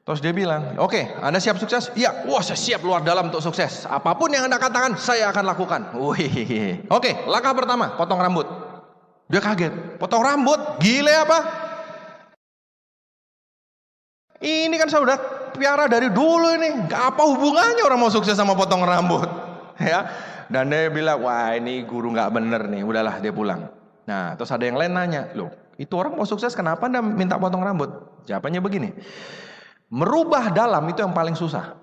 Terus dia bilang, oke, Anda siap sukses? Iya, wah saya siap luar dalam untuk sukses. Apapun yang Anda katakan, saya akan lakukan. Wih, oke, langkah pertama, potong rambut. Dia kaget, potong rambut, gile apa? Ini kan saya udah piara dari dulu ini, gak apa hubungannya orang mau sukses sama potong rambut, ya? Dan dia bilang, wah ini guru gak bener nih, udahlah dia pulang. Nah, terus ada yang lain nanya, loh, itu orang mau sukses, kenapa Anda minta potong rambut? Jawabannya begini. Merubah dalam itu yang paling susah.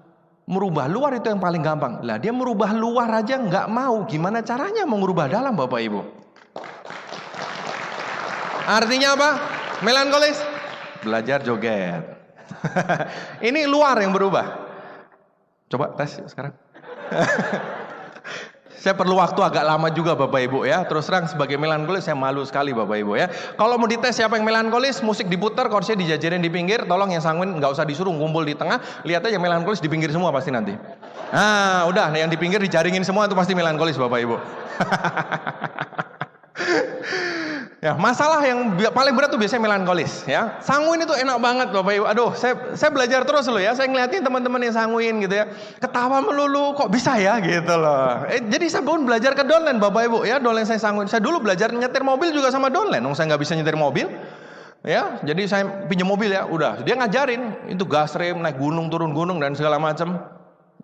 Merubah luar itu yang paling gampang. Lah dia merubah luar aja nggak mau. Gimana caranya mau merubah dalam Bapak Ibu? Artinya apa? Melankolis? Belajar joget. Ini luar yang berubah. Coba tes sekarang. Saya perlu waktu agak lama juga Bapak Ibu ya. Terus terang sebagai melankolis saya malu sekali Bapak Ibu ya. Kalau mau dites siapa yang melankolis, musik diputar, kursinya dijajarin di pinggir. Tolong yang sanguin nggak usah disuruh ngumpul di tengah. Lihat aja melankolis di pinggir semua pasti nanti. Nah udah yang di pinggir dijaringin semua itu pasti melankolis Bapak Ibu. Ya, masalah yang paling berat tuh biasanya melankolis ya. Sanguin itu enak banget Bapak Ibu. Aduh, saya belajar terus loh ya. Saya ngeliatin teman-teman yang sanguin gitu ya. Ketawa melulu, kok bisa ya gitu loh. Jadi saya pun belajar ke Donlen Bapak Ibu ya. Donlen saya sanguin. Saya dulu belajar nyetir mobil juga sama Donlen. Saya nggak bisa nyetir mobil. Ya, jadi saya pinjam mobil ya. Udah, dia ngajarin itu gas rem, naik gunung, turun gunung dan segala macam.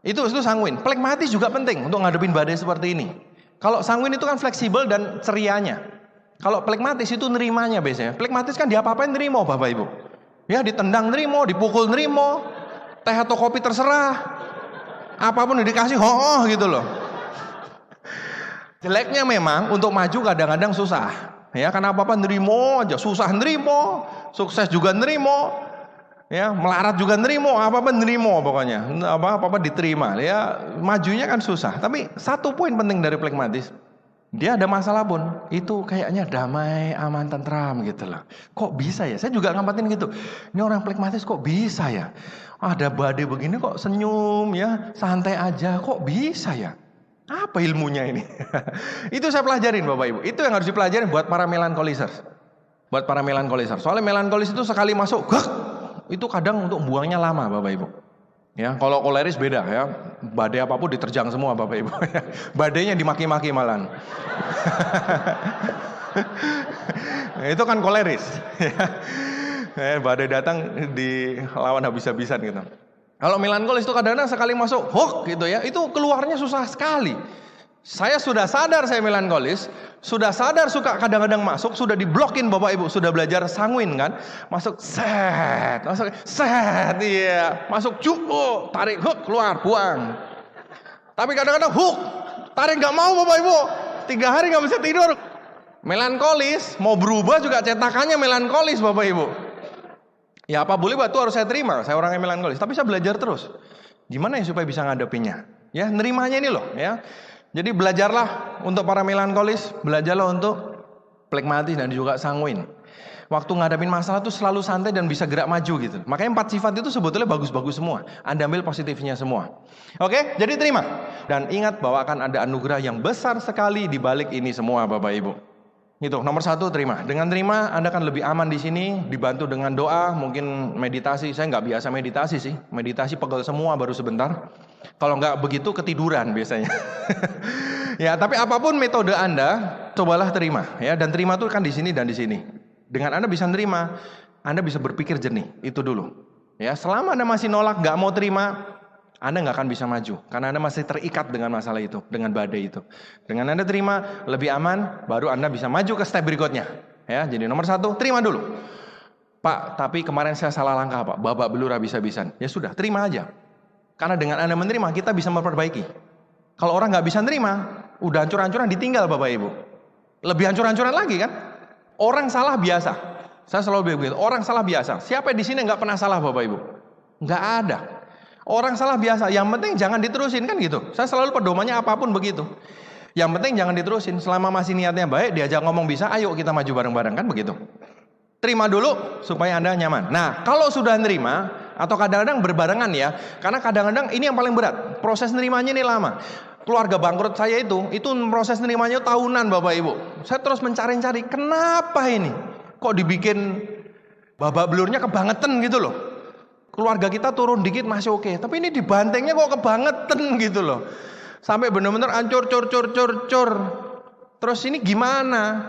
Itu sanguin. Plekmatis juga penting untuk ngadepin badai seperti ini. Kalau sanguin itu kan fleksibel dan cerianya. Kalau plekmatis itu nerimanya biasanya. Plekmatis kan diapa-apain nerimo Bapak Ibu. Ya ditendang nerimo, dipukul nerimo, teh atau kopi terserah. Apapun dikasih ho gitu loh. Jeleknya memang untuk maju kadang-kadang susah. Ya karena apa-apa nerimo aja, susah nerimo, sukses juga nerimo. Ya, melarat juga nerimo, apa-apa nerimo pokoknya. Apa-apa diterima. Ya, majunya kan susah. Tapi satu poin penting dari plekmatis. Dia ada masalah pun, itu kayaknya damai, aman, tentram gitu loh. Kok bisa ya? Saya juga ngapain gitu. Ini orang plekmatis kok bisa ya? Ada badai begini kok senyum ya, santai aja. Kok bisa ya? Apa ilmunya ini? Itu saya pelajarin Bapak Ibu. Itu yang harus dipelajarin buat para melankolisers. Buat para melankolisers. Soalnya melankolis itu sekali masuk, itu kadang untuk buangnya lama Bapak Ibu. Ya, kalau koleris beda ya. Badai apapun diterjang semua Bapak Ibu. Badainya dimaki-maki malahan. Itu kan koleris. Badai datang dilawan habis-habisan gitu. Kalau melankolis itu kadang-kadang sekali masuk gitu ya, itu keluarnya susah sekali. Saya sudah sadar saya melankolis, sudah sadar suka kadang-kadang masuk, sudah diblokin Bapak Ibu, sudah belajar sanguin kan, masuk iya, masuk cukup, tarik keluar, buang. Tapi kadang-kadang tarik nggak mau Bapak Ibu, 3 hari nggak bisa tidur. Melankolis, mau berubah juga cetakannya melankolis Bapak Ibu. Ya apa boleh itu harus saya terima, saya orangnya melankolis, tapi saya belajar terus. Gimana ya supaya bisa ngadepinnya? Ya nerimanya ini loh ya. Jadi belajarlah untuk para melankolis, belajarlah untuk plekmatis dan juga sanguin. Waktu ngadapin masalah itu selalu santai dan bisa gerak maju gitu. Makanya 4 sifat itu sebetulnya bagus-bagus semua. Anda ambil positifnya semua. Oke, jadi terima. Dan ingat bahwa akan ada anugerah yang besar sekali di balik ini semua Bapak Ibu. Itu nomor 1 terima. Dengan terima Anda akan lebih aman di sini, dibantu dengan doa, mungkin meditasi. Saya nggak biasa meditasi sih. Meditasi pegel semua baru sebentar. Kalau nggak begitu ketiduran biasanya. Ya, tapi apapun metode Anda, cobalah terima ya, dan terima itu kan di sini dan di sini. Dengan Anda bisa nerima, Anda bisa berpikir jernih. Itu dulu. Ya, selama Anda masih nolak, nggak mau terima, Anda nggak akan bisa maju. Karena Anda masih terikat dengan masalah itu, dengan badai itu. Dengan Anda terima, lebih aman, baru Anda bisa maju ke step berikutnya. Ya, jadi nomor 1, terima dulu. Pak, tapi kemarin saya salah langkah Pak, babak belur habis-habisan. Ya sudah, terima aja. Karena dengan Anda menerima, kita bisa memperbaiki. Kalau orang nggak bisa nerima, udah hancur-hancuran ditinggal Bapak Ibu. Lebih hancur-hancuran lagi kan? Orang salah biasa. Saya selalu begitu. Orang salah biasa. Siapa di sini nggak pernah salah Bapak Ibu? Nggak ada. Orang salah biasa. Yang penting jangan diterusin kan gitu. Saya selalu pedomannya apapun begitu. Yang penting jangan diterusin. Selama masih niatnya baik, diajak ngomong bisa. Ayo kita maju bareng-bareng kan begitu. Terima dulu supaya Anda nyaman. Nah, kalau sudah nerima atau kadang-kadang berbarengan ya. Karena kadang-kadang ini yang paling berat. Proses nerimanya ini lama. Keluarga bangkrut saya itu proses nerimanya tahunan Bapak Ibu. Saya terus mencari-cari, kenapa ini? Kok dibikin babak belurnya kebangetan gitu loh. Keluarga kita turun dikit masih oke, tapi ini dibantengnya kok kebangetan gitu loh. Sampai benar-benar hancur, cur. Terus ini gimana?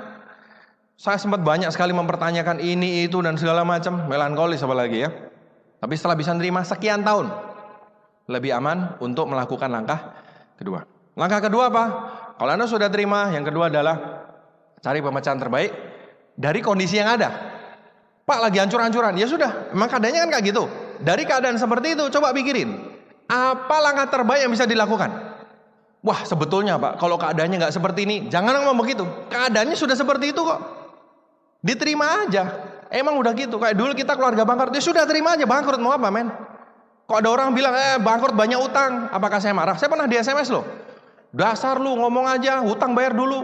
Saya sempat banyak sekali mempertanyakan ini, itu, dan segala macam. Melankolis apalagi ya. Tapi setelah bisa nerima sekian tahun, lebih aman untuk melakukan langkah kedua. Langkah kedua apa? Kalau Anda sudah terima, yang kedua adalah cari pemecahan terbaik dari kondisi yang ada. Pak, lagi hancur-hancuran. Ya sudah, emang keadaannya kan kayak gitu. Dari keadaan seperti itu, coba pikirin. Apa langkah terbaik yang bisa dilakukan? Wah, sebetulnya Pak, kalau keadaannya nggak seperti ini, jangan ngomong begitu. Keadaannya sudah seperti itu kok. Diterima aja. Emang udah gitu. Kayak dulu kita keluarga bangkrut, ya sudah terima aja bangkrut, mau apa men? Kok ada orang bilang, bangkrut banyak utang. Apakah saya marah? Saya pernah di SMS loh. Dasar lu ngomong aja, hutang bayar dulu.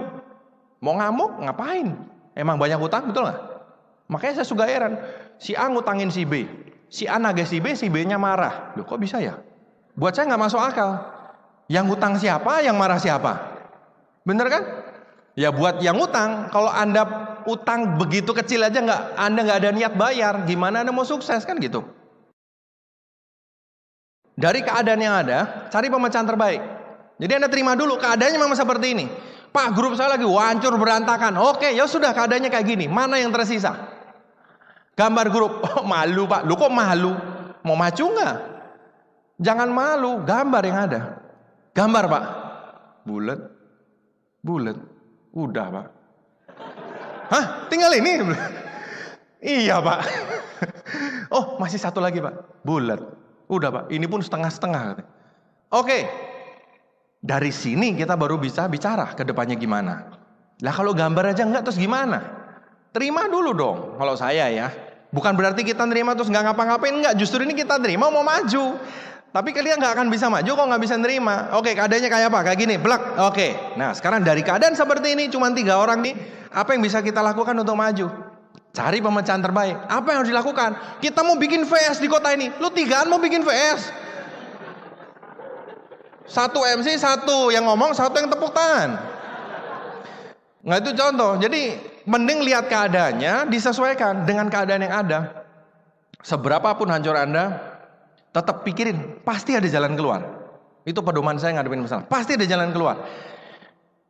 Mau ngamuk? Ngapain? Emang banyak utang, betul nggak? Makanya saya suka heran. Si A ngutangin si B. Si A nagih si B-nya marah. Loh kok bisa ya? Buat saya nggak masuk akal. Yang hutang siapa, yang marah siapa? Bener kan? Ya buat yang utang, kalau Anda utang begitu kecil aja Anda nggak ada niat bayar, gimana Anda mau sukses kan gitu? Dari keadaan yang ada, cari pemecahan terbaik. Jadi Anda terima dulu, keadaannya memang seperti ini. Pak, grup saya lagi hancur berantakan. Oke, ya sudah keadaannya kayak gini. Mana yang tersisa? Gambar grup. Oh, malu Pak. Lu kok malu? Mau maju nggak? Jangan malu, gambar yang ada. Gambar Pak. Bulat. Udah Pak. Hah? Tinggal ini? Iya Pak. Oh, masih satu lagi Pak. Bulat. Udah Pak, ini pun setengah-setengah. Oke, dari sini kita baru bisa bicara ke depannya gimana. Lah kalau gambar aja enggak terus gimana? Terima dulu dong kalau saya ya. Bukan berarti kita nerima terus nggak ngapa-ngapain, enggak. Justru ini kita terima mau maju. Tapi kalian nggak akan bisa maju kalau nggak bisa nerima. Oke, keadaannya kayak apa? Kayak gini, blak. Oke, nah sekarang dari keadaan seperti ini cuma 3 orang nih. Apa yang bisa kita lakukan untuk maju? Cari pemecahan terbaik. Apa yang harus dilakukan? Kita mau bikin VS di kota ini. Lu 3an mau bikin VS. 1 MC, 1 yang ngomong, 1 yang tepuk tangan. Nah itu contoh. Jadi mending lihat keadaannya, disesuaikan dengan keadaan yang ada. Seberapapun hancur Anda, tetap pikirin, pasti ada jalan keluar. Itu pedoman saya ngadepin masalah. Pasti ada jalan keluar.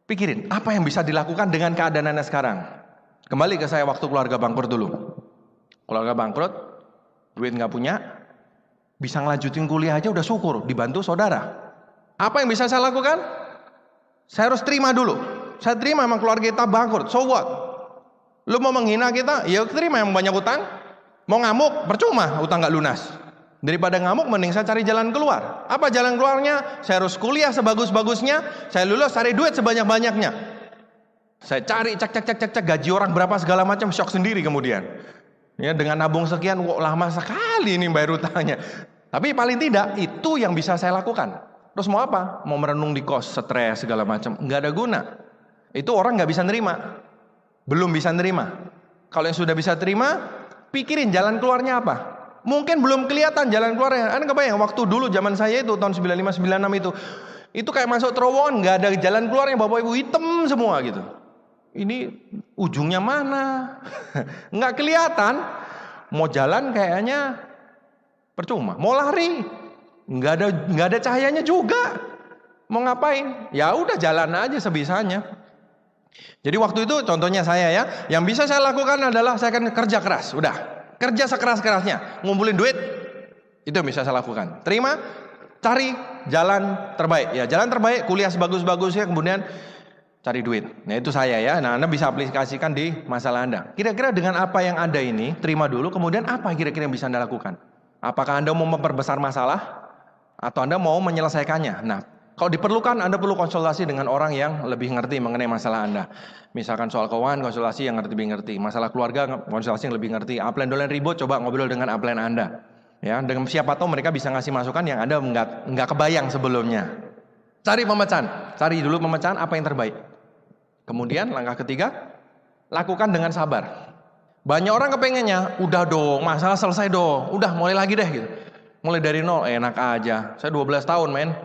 Pikirin, apa yang bisa dilakukan dengan keadaan Anda sekarang. Kembali ke saya waktu keluarga bangkrut dulu. Keluarga bangkrut, duit nggak punya, bisa ngelanjutin kuliah aja udah syukur, dibantu saudara. Apa yang bisa saya lakukan? Saya harus terima dulu. Saya terima emang keluarga kita bangkrut, so what? Lu mau menghina kita? Ya terima yang banyak utang. Mau ngamuk? Percuma, utang nggak lunas. Daripada ngamuk, mending saya cari jalan keluar. Apa jalan keluarnya? Saya harus kuliah sebagus-bagusnya, saya lulus cari duit sebanyak-banyaknya. Saya cari cek gaji orang berapa segala macam, shock sendiri kemudian. Ya dengan nabung sekian, kok lama sekali ini bayar utangnya. Tapi paling tidak itu yang bisa saya lakukan. Terus mau apa? Mau merenung di kos, stres segala macam, nggak ada guna. Itu orang nggak bisa nerima, belum bisa nerima. Kalau yang sudah bisa terima, pikirin jalan keluarnya apa. Mungkin belum kelihatan jalan keluarnya. Anda kebayang waktu dulu zaman saya itu tahun 95-96 itu kayak masuk terowongan, nggak ada jalan keluarnya, bapak ibu hitam semua gitu. Ini ujungnya mana? Nggak kelihatan. Mau jalan kayaknya percuma. Mau lari, nggak ada cahayanya juga. Mau ngapain? Ya udah jalan aja sebisanya. Jadi waktu itu contohnya saya ya, yang bisa saya lakukan adalah saya akan kerja keras, udah. Kerja sekeras-kerasnya, ngumpulin duit, itu yang bisa saya lakukan. Terima, cari jalan terbaik. Ya, jalan terbaik, kuliah sebagus-bagusnya, kemudian cari duit. Nah, itu saya ya. Nah, Anda bisa aplikasikan di masalah Anda. Kira-kira dengan apa yang ada ini, terima dulu, kemudian apa kira-kira yang bisa Anda lakukan? Apakah Anda mau memperbesar masalah? Atau Anda mau menyelesaikannya? Nah, kalau diperlukan, Anda perlu konsultasi dengan orang yang lebih ngerti mengenai masalah Anda. Misalkan soal keuangan, konsultasi yang lebih ngerti. Masalah keluarga, konsultasi yang lebih ngerti. Upline dolan ribut, coba ngobrol dengan upline Anda. Ya, dengan siapa tahu mereka bisa ngasih masukan yang Anda nggak kebayang sebelumnya. Cari pemecahan, cari dulu pemecahan apa yang terbaik. Kemudian langkah ketiga, lakukan dengan sabar. Banyak orang kepengennya, udah dong, masalah selesai dong, udah mulai lagi deh gitu. Mulai dari nol, enak aja. Saya 12 tahun men.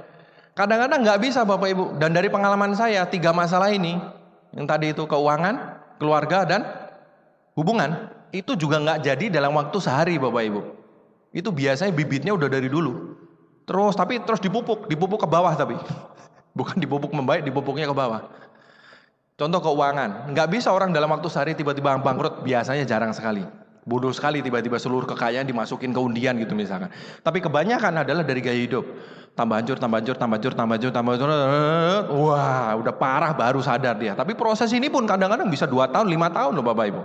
Kadang-kadang nggak bisa Bapak Ibu. Dan dari pengalaman saya, 3 masalah ini, yang tadi itu keuangan, keluarga, dan hubungan, itu juga nggak jadi dalam waktu sehari Bapak Ibu. Itu biasanya bibitnya udah dari dulu. Terus dipupuk ke bawah tapi. Bukan dipupuk membaik, dipupuknya ke bawah. Contoh keuangan, nggak bisa orang dalam waktu sehari tiba-tiba bangkrut, biasanya jarang sekali. Bodoh sekali tiba-tiba seluruh kekayaan dimasukin ke undian gitu misalkan. Tapi kebanyakan adalah dari gaya hidup. Tambah hancur. Wah, udah parah baru sadar dia. Tapi proses ini pun kadang-kadang bisa 2 tahun, 5 tahun loh Bapak Ibu.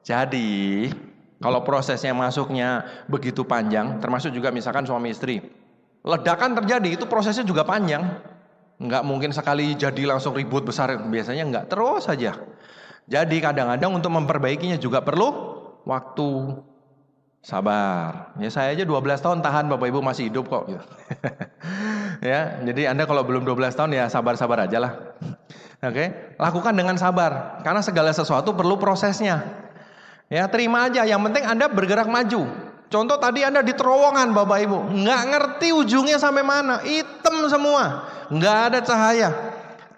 Jadi, kalau prosesnya masuknya begitu panjang, termasuk juga misalkan suami istri. Ledakan terjadi, itu prosesnya juga panjang. Nggak mungkin sekali jadi langsung ribut besar, biasanya nggak, terus saja. Jadi kadang-kadang untuk memperbaikinya juga perlu waktu, sabar. Ya saya aja 12 tahun tahan Bapak Ibu masih hidup kok. Ya, jadi Anda kalau belum 12 tahun ya sabar-sabar aja lah. Oke, lakukan dengan sabar karena segala sesuatu perlu prosesnya. Ya, terima aja. Yang penting Anda bergerak maju. Contoh tadi Anda di terowongan Bapak Ibu, nggak ngerti ujungnya sampai mana, hitam semua, nggak ada cahaya.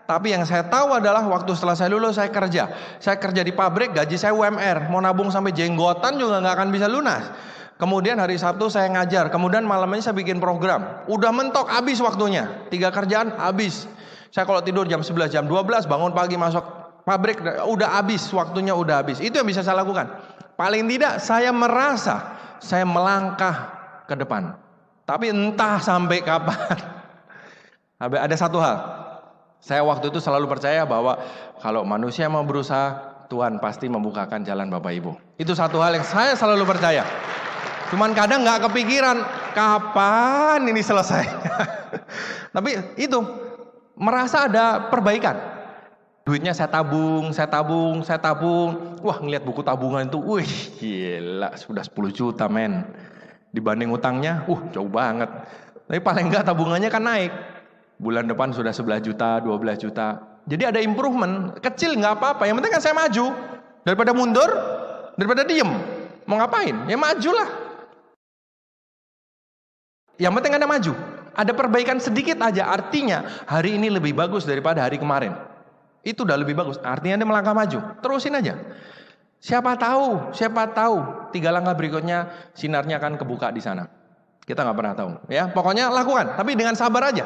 Tapi yang saya tahu adalah waktu setelah saya lulus saya kerja. Saya kerja di pabrik, gaji saya UMR. Mau nabung sampai jenggotan juga nggak akan bisa lunas. Kemudian hari Sabtu saya ngajar. Kemudian malamnya saya bikin program. Udah mentok, habis waktunya. 3 kerjaan, habis. Saya kalau tidur jam 11, jam 12, bangun pagi masuk pabrik, udah habis, waktunya udah habis. Itu yang bisa saya lakukan. Paling tidak saya merasa saya melangkah ke depan. Tapi entah sampai kapan. Ada satu hal. Saya waktu itu selalu percaya bahwa kalau manusia mau berusaha, Tuhan pasti membukakan jalan Bapak Ibu. Itu satu hal yang saya selalu percaya. Cuman kadang nggak kepikiran kapan ini selesai. Tapi itu merasa ada perbaikan. Duitnya saya tabung. Wah, ngelihat buku tabungan itu, wih gila, sudah 10 juta men. Dibanding utangnya, jauh banget. Tapi paling enggak tabungannya kan naik. Bulan depan sudah 11 juta, 12 juta. Jadi ada improvement, kecil nggak apa-apa. Yang penting kan saya maju. Daripada mundur, daripada diem. Mau ngapain? Ya majulah. Yang penting Anda maju. Ada perbaikan sedikit aja, artinya hari ini lebih bagus daripada hari kemarin. Itu udah lebih bagus, artinya Anda melangkah maju. Terusin aja. Siapa tahu 3 langkah berikutnya sinarnya akan kebuka di sana. Kita nggak pernah tahu. Ya, pokoknya lakukan, tapi dengan sabar aja.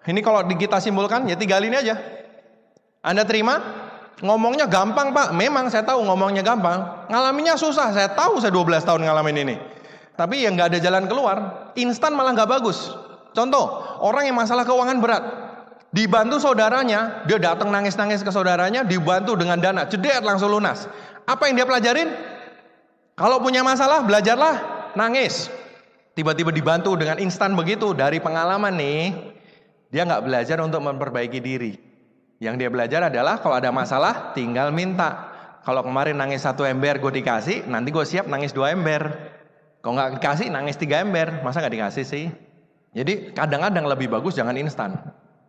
Ini kalau kita simpulkan ya 3 ini aja. Anda terima, ngomongnya gampang Pak. Memang saya tahu ngomongnya gampang, ngalaminnya susah. Saya tahu saya 12 tahun ngalamin ini. Tapi yang nggak ada jalan keluar, instan malah nggak bagus. Contoh, orang yang masalah keuangan berat, dibantu saudaranya, dia datang nangis-nangis ke saudaranya, dibantu dengan dana, jeder langsung lunas. Apa yang dia pelajarin? Kalau punya masalah, belajarlah nangis. Tiba-tiba dibantu dengan instan begitu. Dari pengalaman nih, dia nggak belajar untuk memperbaiki diri. Yang dia belajar adalah kalau ada masalah tinggal minta. Kalau kemarin nangis 1 ember gue dikasih, nanti gue siap nangis 2 ember. Kalau nggak dikasih nangis 3 ember, masa nggak dikasih sih? Jadi kadang-kadang lebih bagus jangan instan.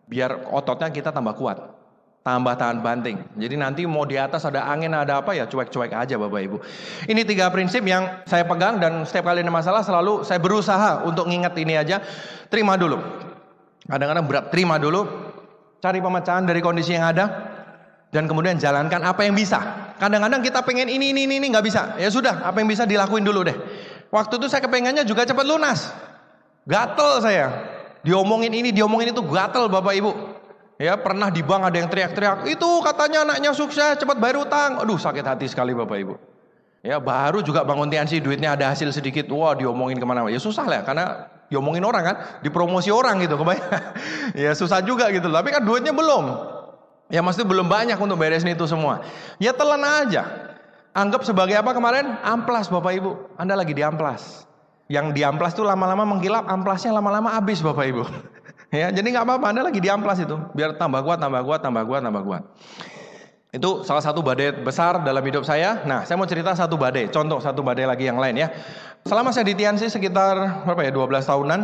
Biar ototnya kita tambah kuat, tambah tahan banting. Jadi nanti mau di atas ada angin ada apa ya cuek-cuek aja Bapak Ibu. Ini 3 prinsip yang saya pegang dan setiap kali ada masalah selalu saya berusaha untuk nginget ini aja. Terima dulu. Kadang-kadang berat, terima dulu, cari pemecahan dari kondisi yang ada, dan kemudian jalankan apa yang bisa. Kadang-kadang kita pengen ini nggak bisa, ya sudah, apa yang bisa dilakuin dulu deh. Waktu itu saya kepengennya juga cepat lunas, gatel saya, diomongin ini, diomongin itu, gatel Bapak Ibu. Ya, pernah di bank ada yang teriak-teriak, itu katanya anaknya sukses, cepat bayar utang. Aduh, sakit hati sekali Bapak Ibu. Ya, baru juga bangun Tiansi, duitnya ada hasil sedikit, wah diomongin kemana-mana. Ya susah lah, karena diomongin orang kan, dipromosi orang gitu, kebayang. Ya susah juga gitu, tapi kan duitnya belum. Ya mesti belum banyak untuk beresin itu semua. Ya telan aja. Anggap sebagai apa kemarin? Amplas Bapak Ibu. Anda lagi di amplas. Yang di amplas itu lama-lama mengkilap, amplasnya lama-lama habis Bapak Ibu. Ya, jadi nggak apa-apa, Anda lagi di amplas itu, biar tambah kuat, tambah kuat, tambah kuat, tambah kuat. Itu salah satu badai besar dalam hidup saya. Nah, saya mau cerita satu badai, contoh satu badai lagi yang lain ya. Selama saya di Tiansi sekitar berapa ya, 12 tahunan.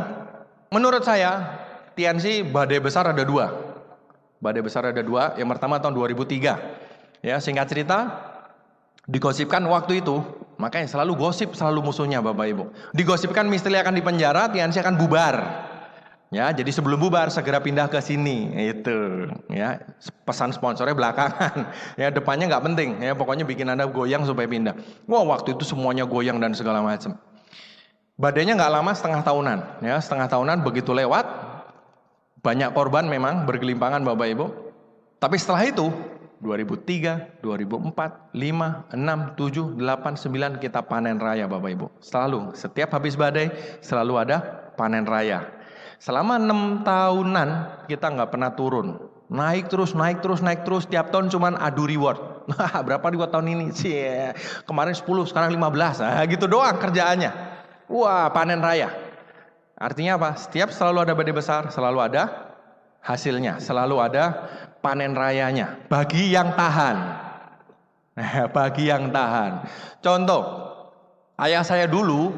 Menurut saya, Tiansi badai besar ada dua. Badai besar ada dua. Yang pertama tahun 2003. Ya, singkat cerita, digosipkan waktu itu, makanya selalu gosip, selalu musuhnya Bapak Ibu. Digosipkan Misteli akan dipenjara, Tiansi akan bubar. Ya, jadi sebelum bubar segera pindah ke sini, itu. Ya, pesan sponsornya belakangan. Ya, depannya nggak penting. Ya, pokoknya bikin Anda goyang supaya pindah. Wah, waktu itu semuanya goyang dan segala macam. Badainya nggak lama, setengah tahunan. Ya, setengah tahunan begitu lewat, banyak korban memang bergelimpangan Bapak Ibu. Tapi setelah itu 2003, 2004, 5, 6, 7, 8, 9 kita panen raya Bapak Ibu. Selalu, setiap habis badai selalu ada panen raya. Selama 6 tahunan kita nggak pernah turun. Naik terus, naik terus, naik terus. Tiap tahun cuman adu reward. Berapa reward tahun ini? Cie, kemarin 10, sekarang 15. Nah, gitu doang kerjaannya. Wah, panen raya. Artinya apa? Setiap selalu ada badai besar, selalu ada hasilnya. Selalu ada panen rayanya. Bagi yang tahan. Bagi yang tahan. Contoh, ayah saya dulu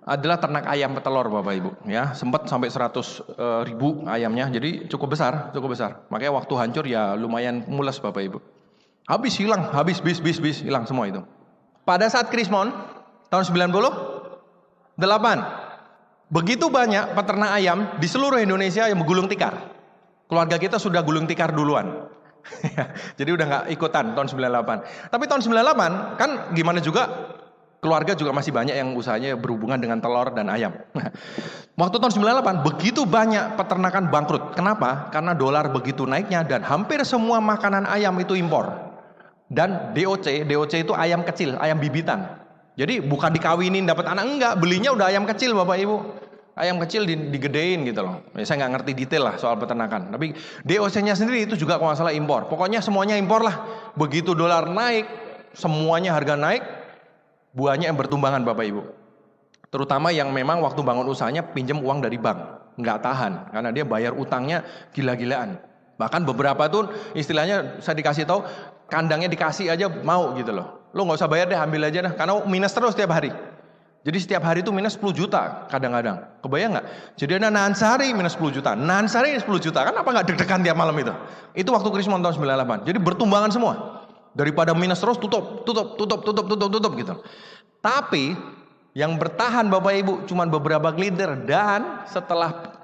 adalah ternak ayam petelur Bapak Ibu, ya sempat sampai 100.000 ayamnya, jadi cukup besar. Makanya waktu hancur ya lumayan mules Bapak Ibu. Habis hilang, habis bis hilang semua itu. Pada saat Krismon tahun 98, begitu banyak peternak ayam di seluruh Indonesia yang menggulung tikar. Keluarga kita sudah gulung tikar duluan. Jadi udah nggak ikutan tahun 98. Tapi tahun 98 kan gimana juga, keluarga juga masih banyak yang usahanya berhubungan dengan telur dan ayam. Waktu tahun 98 begitu banyak peternakan bangkrut. Kenapa? Karena dolar begitu naiknya dan hampir semua makanan ayam itu impor. Dan DOC itu ayam kecil, ayam bibitan. Jadi bukan dikawinin dapat anak, enggak, belinya udah ayam kecil Bapak Ibu. Ayam kecil digedein gitu loh. Ya, saya nggak ngerti detail lah soal peternakan. Tapi DOC-nya sendiri itu juga kalau nggak salah impor. Pokoknya semuanya impor lah. Begitu dolar naik, semuanya harga naik. Buahnya yang bertumbangan Bapak Ibu. Terutama yang memang waktu bangun usahanya pinjam uang dari bank. Nggak tahan. Karena dia bayar utangnya gila-gilaan. Bahkan beberapa tuh istilahnya saya dikasih tahu, kandangnya dikasih aja mau gitu loh. Lo nggak usah bayar deh, ambil aja dah. Karena minus terus setiap hari. Jadi setiap hari itu minus 10 juta kadang-kadang. Kebayang nggak? Jadi ada nahan sehari minus 10 juta. Nahan sehari 10 juta. Kan apa nggak deg-degan tiap malam itu? Itu waktu Krismon tahun 98. Jadi bertumbangan semua. Daripada minus terus tutup gitu. Tapi yang bertahan Bapak Ibu cuma beberapa glider, dan setelah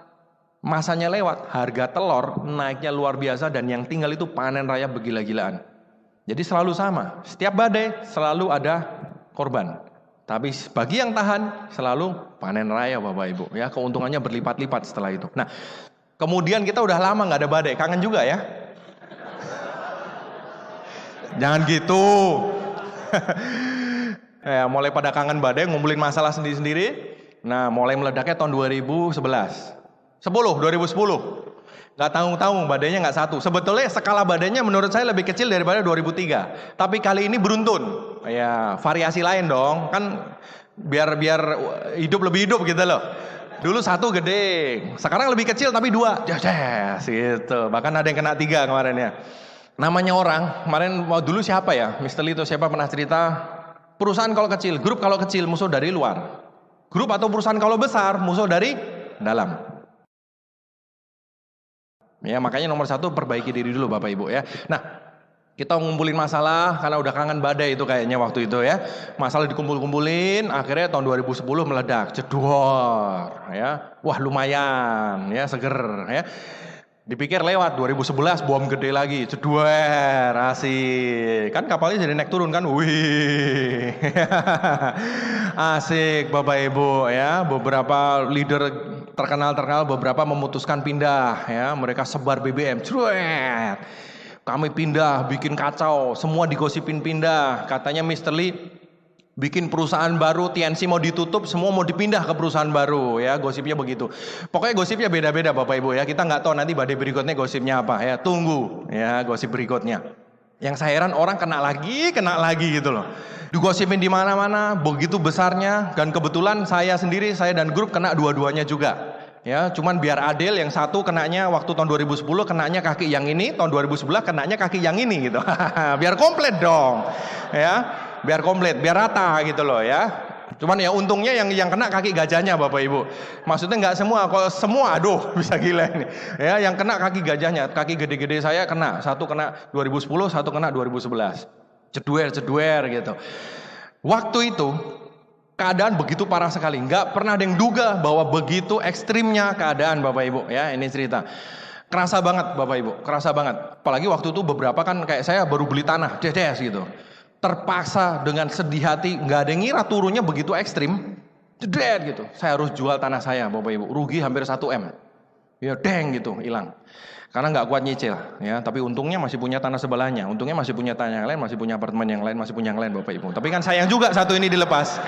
masanya lewat harga telur naiknya luar biasa, dan yang tinggal itu panen raya bergila-gilaan. Jadi selalu sama, setiap badai selalu ada korban. Tapi bagi yang tahan selalu panen raya Bapak Ibu. Ya, keuntungannya berlipat-lipat setelah itu. Nah, kemudian kita udah lama nggak ada badai, kangen juga ya. Jangan gitu. Ya, mulai pada kangen badai, ngumpulin masalah sendiri-sendiri. Nah, mulai meledaknya tahun 2010. Nggak tanggung-tanggung, badainya nggak satu. Sebetulnya skala badainya menurut saya lebih kecil daripada 2003. Tapi kali ini beruntun. Ya, variasi lain dong. Kan biar hidup lebih hidup gitu loh. Dulu satu gede, sekarang lebih kecil tapi dua. Yes, gitu. Bahkan ada yang kena 3 kemarin ya. Namanya orang, kemarin dulu siapa ya? Misteli itu siapa pernah cerita? Perusahaan kalau kecil, grup kalau kecil musuh dari luar. Grup atau perusahaan kalau besar musuh dari dalam. Ya, makanya nomor 1 perbaiki diri dulu Bapak Ibu ya. Nah, kita ngumpulin masalah karena udah kangen badai itu kayaknya waktu itu ya. Masalah dikumpul-kumpulin, akhirnya tahun 2010 meledak, jedor ya. Wah, lumayan ya, seger ya. Dipikir lewat 2011 bom gede lagi, ceduer, asik. Kan kapalnya jadi naik turun kan, wih, asik Bapak Ibu ya. Beberapa leader terkenal beberapa memutuskan pindah ya, mereka sebar BBM, cuet. Kami pindah, bikin kacau, semua digosipin pindah. Katanya Mr. Lee bikin perusahaan baru, TNC mau ditutup, semua mau dipindah ke perusahaan baru ya, gosipnya begitu. Pokoknya gosipnya beda-beda Bapak Ibu ya, kita nggak tahu nanti badai berikutnya gosipnya apa ya, tunggu ya gosip berikutnya. Yang saya heran orang kena lagi gitu loh. Digosipin di mana-mana, begitu besarnya, dan kebetulan saya sendiri, saya dan grup kena dua-duanya juga. Ya, cuman biar adil, yang satu kenanya waktu tahun 2010 kenanya kaki yang ini, tahun 2011 kenanya kaki yang ini gitu. Biar komplit dong. Ya, biar komplit, biar rata gitu loh ya. Cuman ya untungnya yang kena kaki gajahnya Bapak Ibu. Maksudnya nggak semua, kalau semua aduh bisa gila ini. Ya, yang kena kaki gajahnya, kaki gede-gede saya kena. Satu kena 2010, satu kena 2011. Ceduer gitu. Waktu itu keadaan begitu parah sekali, nggak pernah ada yang duga bahwa begitu ekstrimnya keadaan Bapak Ibu ya, ini cerita. Kerasa banget Bapak Ibu, kerasa banget. Apalagi waktu itu beberapa kan kayak saya baru beli tanah, dedes gitu. Terpaksa dengan sedih hati, nggak ada yang ngira turunnya begitu ekstrim, dedet gitu. Saya harus jual tanah saya Bapak Ibu, rugi hampir 1 M. Ya deng gitu, hilang. Karena nggak kuat nyicil, ya. Tapi untungnya masih punya tanah sebelahnya, untungnya masih punya tanah yang lain, masih punya apartemen yang lain, masih punya yang lain, Bapak Ibu. Tapi kan sayang juga satu ini dilepas.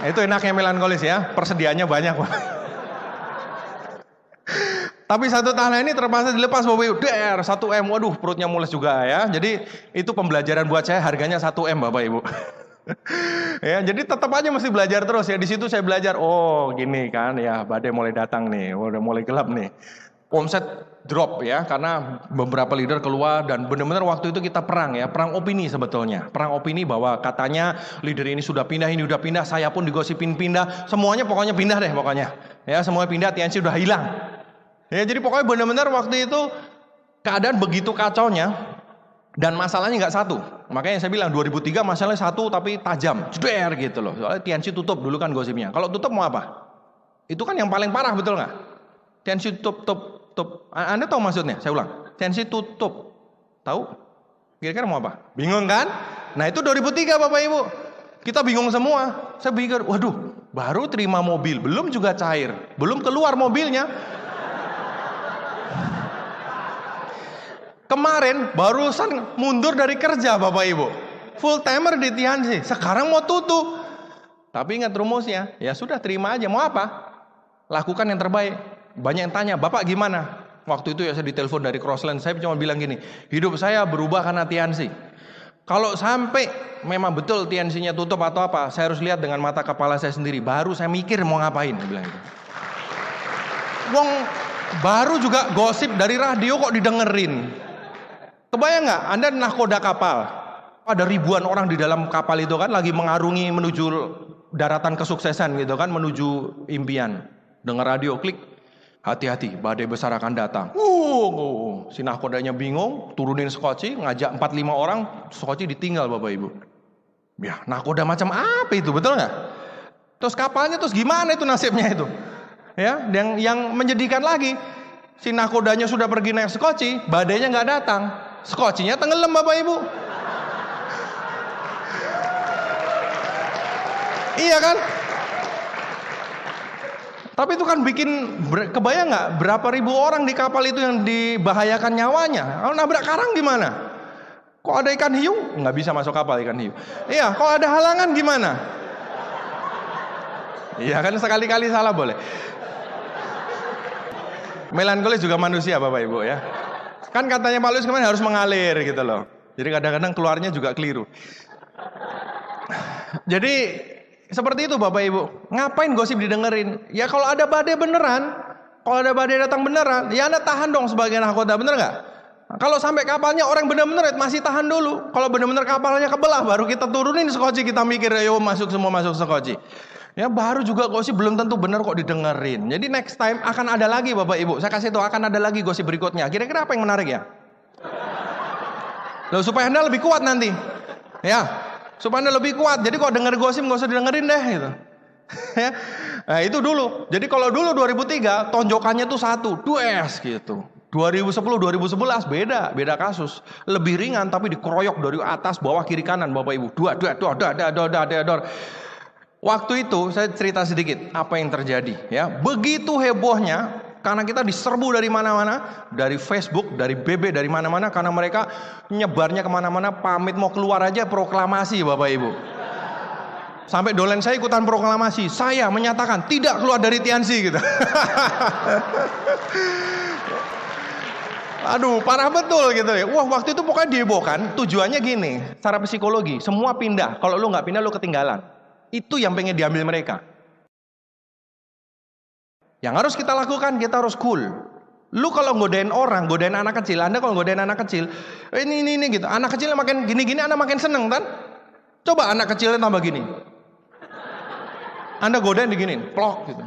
Itu enaknya melankolis ya, persediaannya banyak. Tapi satu tanah ini terpaksa dilepas Bapak Ibu, 1 M, waduh perutnya mules juga ya. Jadi itu pembelajaran buat saya, harganya 1 M Bapak Ibu. Ya, jadi tetap aja mesti belajar terus ya. Di situ saya belajar, oh gini kan ya, badai mulai datang nih, udah mulai gelap nih. Omset drop ya, karena beberapa leader keluar dan benar-benar waktu itu kita perang ya, perang opini sebetulnya. Perang opini bahwa katanya leader ini sudah pindah, ini udah pindah, saya pun digosipin pindah, semuanya pokoknya pindah deh pokoknya. Ya, semuanya pindah, TNC udah hilang. Ya, jadi pokoknya benar-benar waktu itu keadaan begitu kacaunya dan masalahnya nggak satu. Makanya saya bilang 2003 masalahnya satu tapi tajam, jeder gitu loh. Soalnya TNC tutup dulu kan gosipnya. Kalau tutup mau apa? Itu kan yang paling parah, betul nggak? TNC tutup. Anda tahu maksudnya? Saya ulang. TNC tutup. Tahu? Kira-kira mau apa? Bingung kan? Nah itu 2003 Bapak Ibu. Kita bingung semua. Saya pikir, waduh, baru terima mobil, belum juga cair, belum keluar mobilnya. Kemarin barusan mundur dari kerja Bapak Ibu. Full timer di TNC. Sekarang mau tutup. Tapi ingat rumusnya, ya sudah terima aja. Mau apa? Lakukan yang terbaik. Banyak yang tanya, Bapak gimana? Waktu itu ya saya ditelepon dari Crossland, saya cuma bilang gini, hidup saya berubah karena TNC. Kalau sampai memang betul TNC-nya tutup atau apa, saya harus lihat dengan mata kepala saya sendiri. Baru saya mikir mau ngapain, bilang gitu. Wong baru juga gosip dari radio kok didengerin. Kebayang nggak? Anda nahkoda kapal, ada ribuan orang di dalam kapal itu kan, lagi mengarungi menuju daratan kesuksesan gitu kan, menuju impian. Dengar radio, klik. Hati-hati, badai besar akan datang. Si nahkodanya bingung, turunin skoci, ngajak 4-5 orang, skoci ditinggal Bapak Ibu. Ya, nahkoda macam apa itu, betul nggak? Terus kapalnya terus gimana itu nasibnya itu? Ya, yang menyedihkan lagi, si nahkodanya sudah pergi naik skoci, badainya nggak datang, skocinya tenggelam Bapak Ibu. Iya kan? Tapi itu kan bikin, kebayang nggak berapa ribu orang di kapal itu yang dibahayakan nyawanya? Kalau nabrak karang gimana? Kok ada ikan hiu? Nggak bisa masuk kapal ikan hiu. Iya, kalau ada halangan gimana? Iya kan, sekali-kali salah boleh. Melankolis juga manusia Bapak Ibu ya. Kan katanya Pak Luis kemarin harus mengalir gitu loh. Jadi kadang-kadang keluarnya juga keliru. Jadi seperti itu Bapak Ibu. Ngapain gosip didengerin? Ya kalau ada badai beneran, kalau ada badai datang beneran, ya Anda tahan dong sebagai nahkoda, bener nggak? Kalau sampai kapalnya orang bener-bener masih tahan dulu. Kalau bener-bener kapalnya kebelah, baru kita turunin skoci, kita mikir, ayo masuk semua masuk skoci. Ya baru juga gosip belum tentu bener kok didengerin. Jadi next time akan ada lagi Bapak Ibu. Saya kasih tahu akan ada lagi gosip berikutnya. Kira-kira apa yang menarik ya? Loh, supaya Anda lebih kuat nanti. Ya. Supaya Anda lebih kuat. Jadi kalau denger gosip nggak usah didengerin deh gitu. Ya. Nah, itu dulu. Jadi kalau dulu 2003 tonjokannya tuh 1, 2S gitu. 2010, 2011 beda kasus. Lebih ringan tapi dikeroyok dari atas, bawah, kiri, kanan Bapak Ibu. Dua. Waktu itu saya cerita sedikit apa yang terjadi ya. Begitu hebohnya karena kita diserbu dari mana-mana, dari Facebook, dari BB, dari mana-mana, karena mereka nyebarnya kemana-mana, pamit mau keluar aja proklamasi Bapak Ibu. Sampai dolen saya ikutan proklamasi, saya menyatakan tidak keluar dari Tianxi gitu. Aduh, parah betul gitu ya. Wah, waktu itu pokoknya dihebohkan. Tujuannya gini, secara psikologi, semua pindah. Kalau lu nggak pindah, lu ketinggalan. Itu yang pengen diambil mereka. Yang harus kita lakukan, kita harus cool. Lu kalau godain orang, godain anak kecil, Anda kalau godain anak kecil, ini gitu. Anak kecilnya makin gini-gini, Anda makin seneng kan? Coba anak kecilnya tambah gini. Anda godain diginin, plok gitu.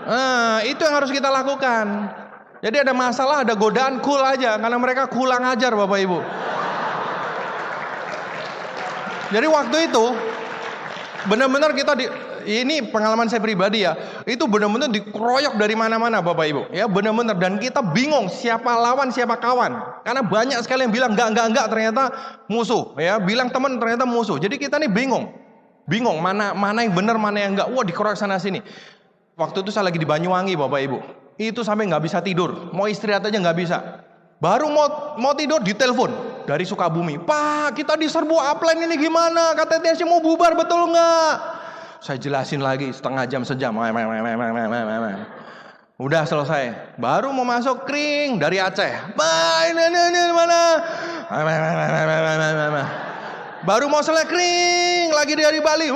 Nah, itu yang harus kita lakukan. Jadi ada masalah, ada godaan, cool aja. Karena mereka kurang ajar Bapak Ibu. Jadi waktu itu benar-benar kita ini pengalaman saya pribadi ya, itu benar-benar dikeroyok dari mana-mana Bapak Ibu ya, benar-benar, dan kita bingung siapa lawan siapa kawan, karena banyak sekali yang bilang enggak ternyata musuh ya, bilang teman ternyata musuh. Jadi kita nih bingung mana yang benar mana yang enggak. Wah, dikeroyok sana sini. Waktu itu saya lagi di Banyuwangi Bapak Ibu, itu sampai nggak bisa tidur, mau istirahat aja nggak bisa. Baru mau tidur ditelepon dari Sukabumi, Pak, kita diserbu upline ini gimana? Katanya Tianxi mau bubar, betul nggak? Saya jelasin lagi setengah jam sejam. Udah selesai. Baru mau masuk kring dari Aceh. Pak, ini mana? Baru mau selesai kring lagi dari Bali.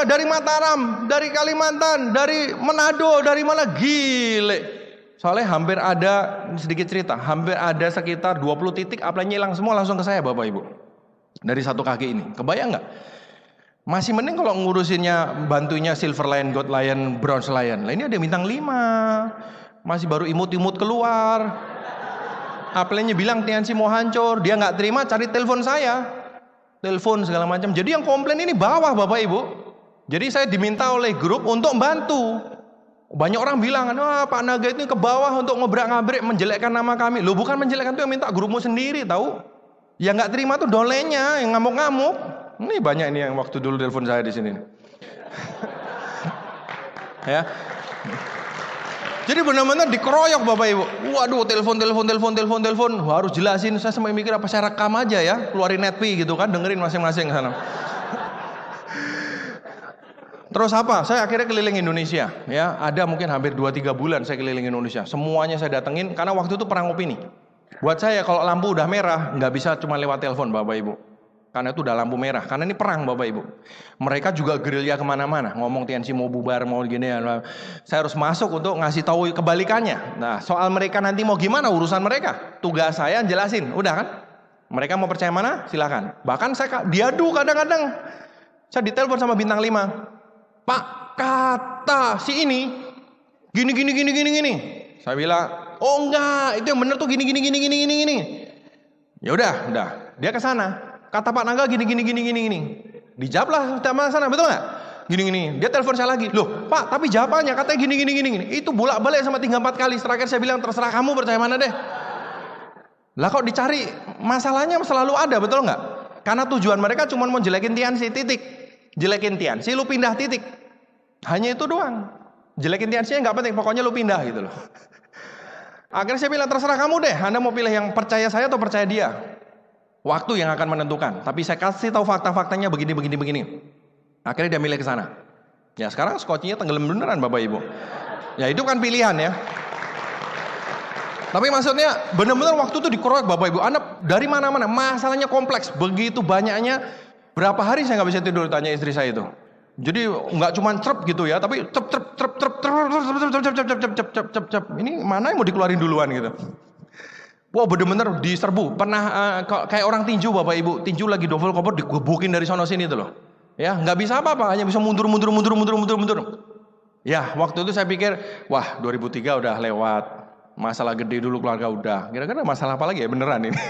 Dari Mataram, dari Kalimantan, dari Manado, dari mana? Gile. Soalnya hampir ada, sedikit cerita, hampir ada sekitar 20 titik upline hilang semua langsung ke saya Bapak Ibu. Dari satu kaki ini. Kebayang nggak? Masih mending kalau ngurusinnya bantunya Silver Lion, Gold Lion, Bronze Lion. Lah ini ada bintang 5. Masih baru imut-imut keluar. Upline-nya bilang Tianxi mau hancur, dia nggak terima, cari telepon saya. Telepon segala macam. Jadi yang komplain ini bawah Bapak Ibu. Jadi saya diminta oleh grup untuk bantu. Banyak orang bilang, wah Pak Naga itu ke bawah untuk ngobrak-ngabrik menjelekkan nama kami. Loh, bukan menjelekkan, itu yang minta grupmu sendiri tahu. Yang nggak terima tuh dolennya, yang ngamuk-ngamuk. Ini banyak ini yang waktu dulu telepon saya di sini. Ya. Jadi benar-benar dikeroyok Bapak Ibu. Waduh, telepon. Wah, harus jelasin. Saya sampai mikir apa saya rekam aja ya, keluarin netpi gitu kan, dengerin masing-masing sana. Terus apa? Saya akhirnya keliling Indonesia ya. Ada mungkin hampir 2-3 bulan saya keliling Indonesia. Semuanya saya datengin karena waktu itu perang opini. Buat saya kalau lampu udah merah nggak bisa cuma lewat telepon Bapak Ibu. Karena itu udah lampu merah. Karena ini perang Bapak Ibu. Mereka juga gerilya kemana-mana. Ngomong Tianxi mau bubar, mau gini ya. Saya harus masuk untuk ngasih tahu kebalikannya. Nah, soal mereka nanti mau gimana urusan mereka. Tugas saya jelasin. Udah kan? Mereka mau percaya mana? Silakan. Bahkan saya diadu kadang-kadang. Saya ditelepon sama bintang 5. Pak, kata si ini gini. Saya bilang, oh enggak, itu yang benar tuh gini. Ya udah. Dia ke sana. Kata Pak Naga gini. Dijawablah sama sana, betul nggak? Gini. Dia telepon saya lagi. Loh, Pak, tapi jawabannya katanya gini. Itu bolak-balik sama 3-4 kali. Terakhir saya bilang terserah kamu percaya mana deh. Lah kok dicari masalahnya selalu ada, betul nggak? Karena tujuan mereka cuma mau jelekin Tianxi, titik. Jelekin Tianxi, lu pindah, titik. Hanya itu doang. Jelekin Tianxi nggak penting, pokoknya lu pindah gitu loh. Akhirnya saya bilang terserah kamu deh, Anda mau pilih yang percaya saya atau percaya dia. Waktu yang akan menentukan. Tapi saya kasih tahu fakta-faktanya begini. Akhirnya dia milih ke sana. Ya sekarang skocinya tenggelam beneran Bapak Ibu. Ya itu kan pilihan ya. Tapi maksudnya benar-benar waktu itu dikeroyok Bapak Ibu. Anda dari mana-mana, masalahnya kompleks, begitu banyaknya. Berapa hari saya nggak bisa tidur, tanya istri saya itu. Jadi nggak cuma cerep gitu ya, tapi cep. Ini mana yang mau dikeluarin duluan gitu. Wah, bener-bener diserbu. Pernah kayak orang tinju Bapak Ibu, tinju lagi double kompor digebukin dari sono sini tuh loh. Ya nggak bisa apa-apa, hanya bisa mundur. Ya waktu itu saya pikir, wah 2003 udah lewat. Masalah gede dulu keluarga udah. Kira-kira masalah apa lagi ya beneran ini.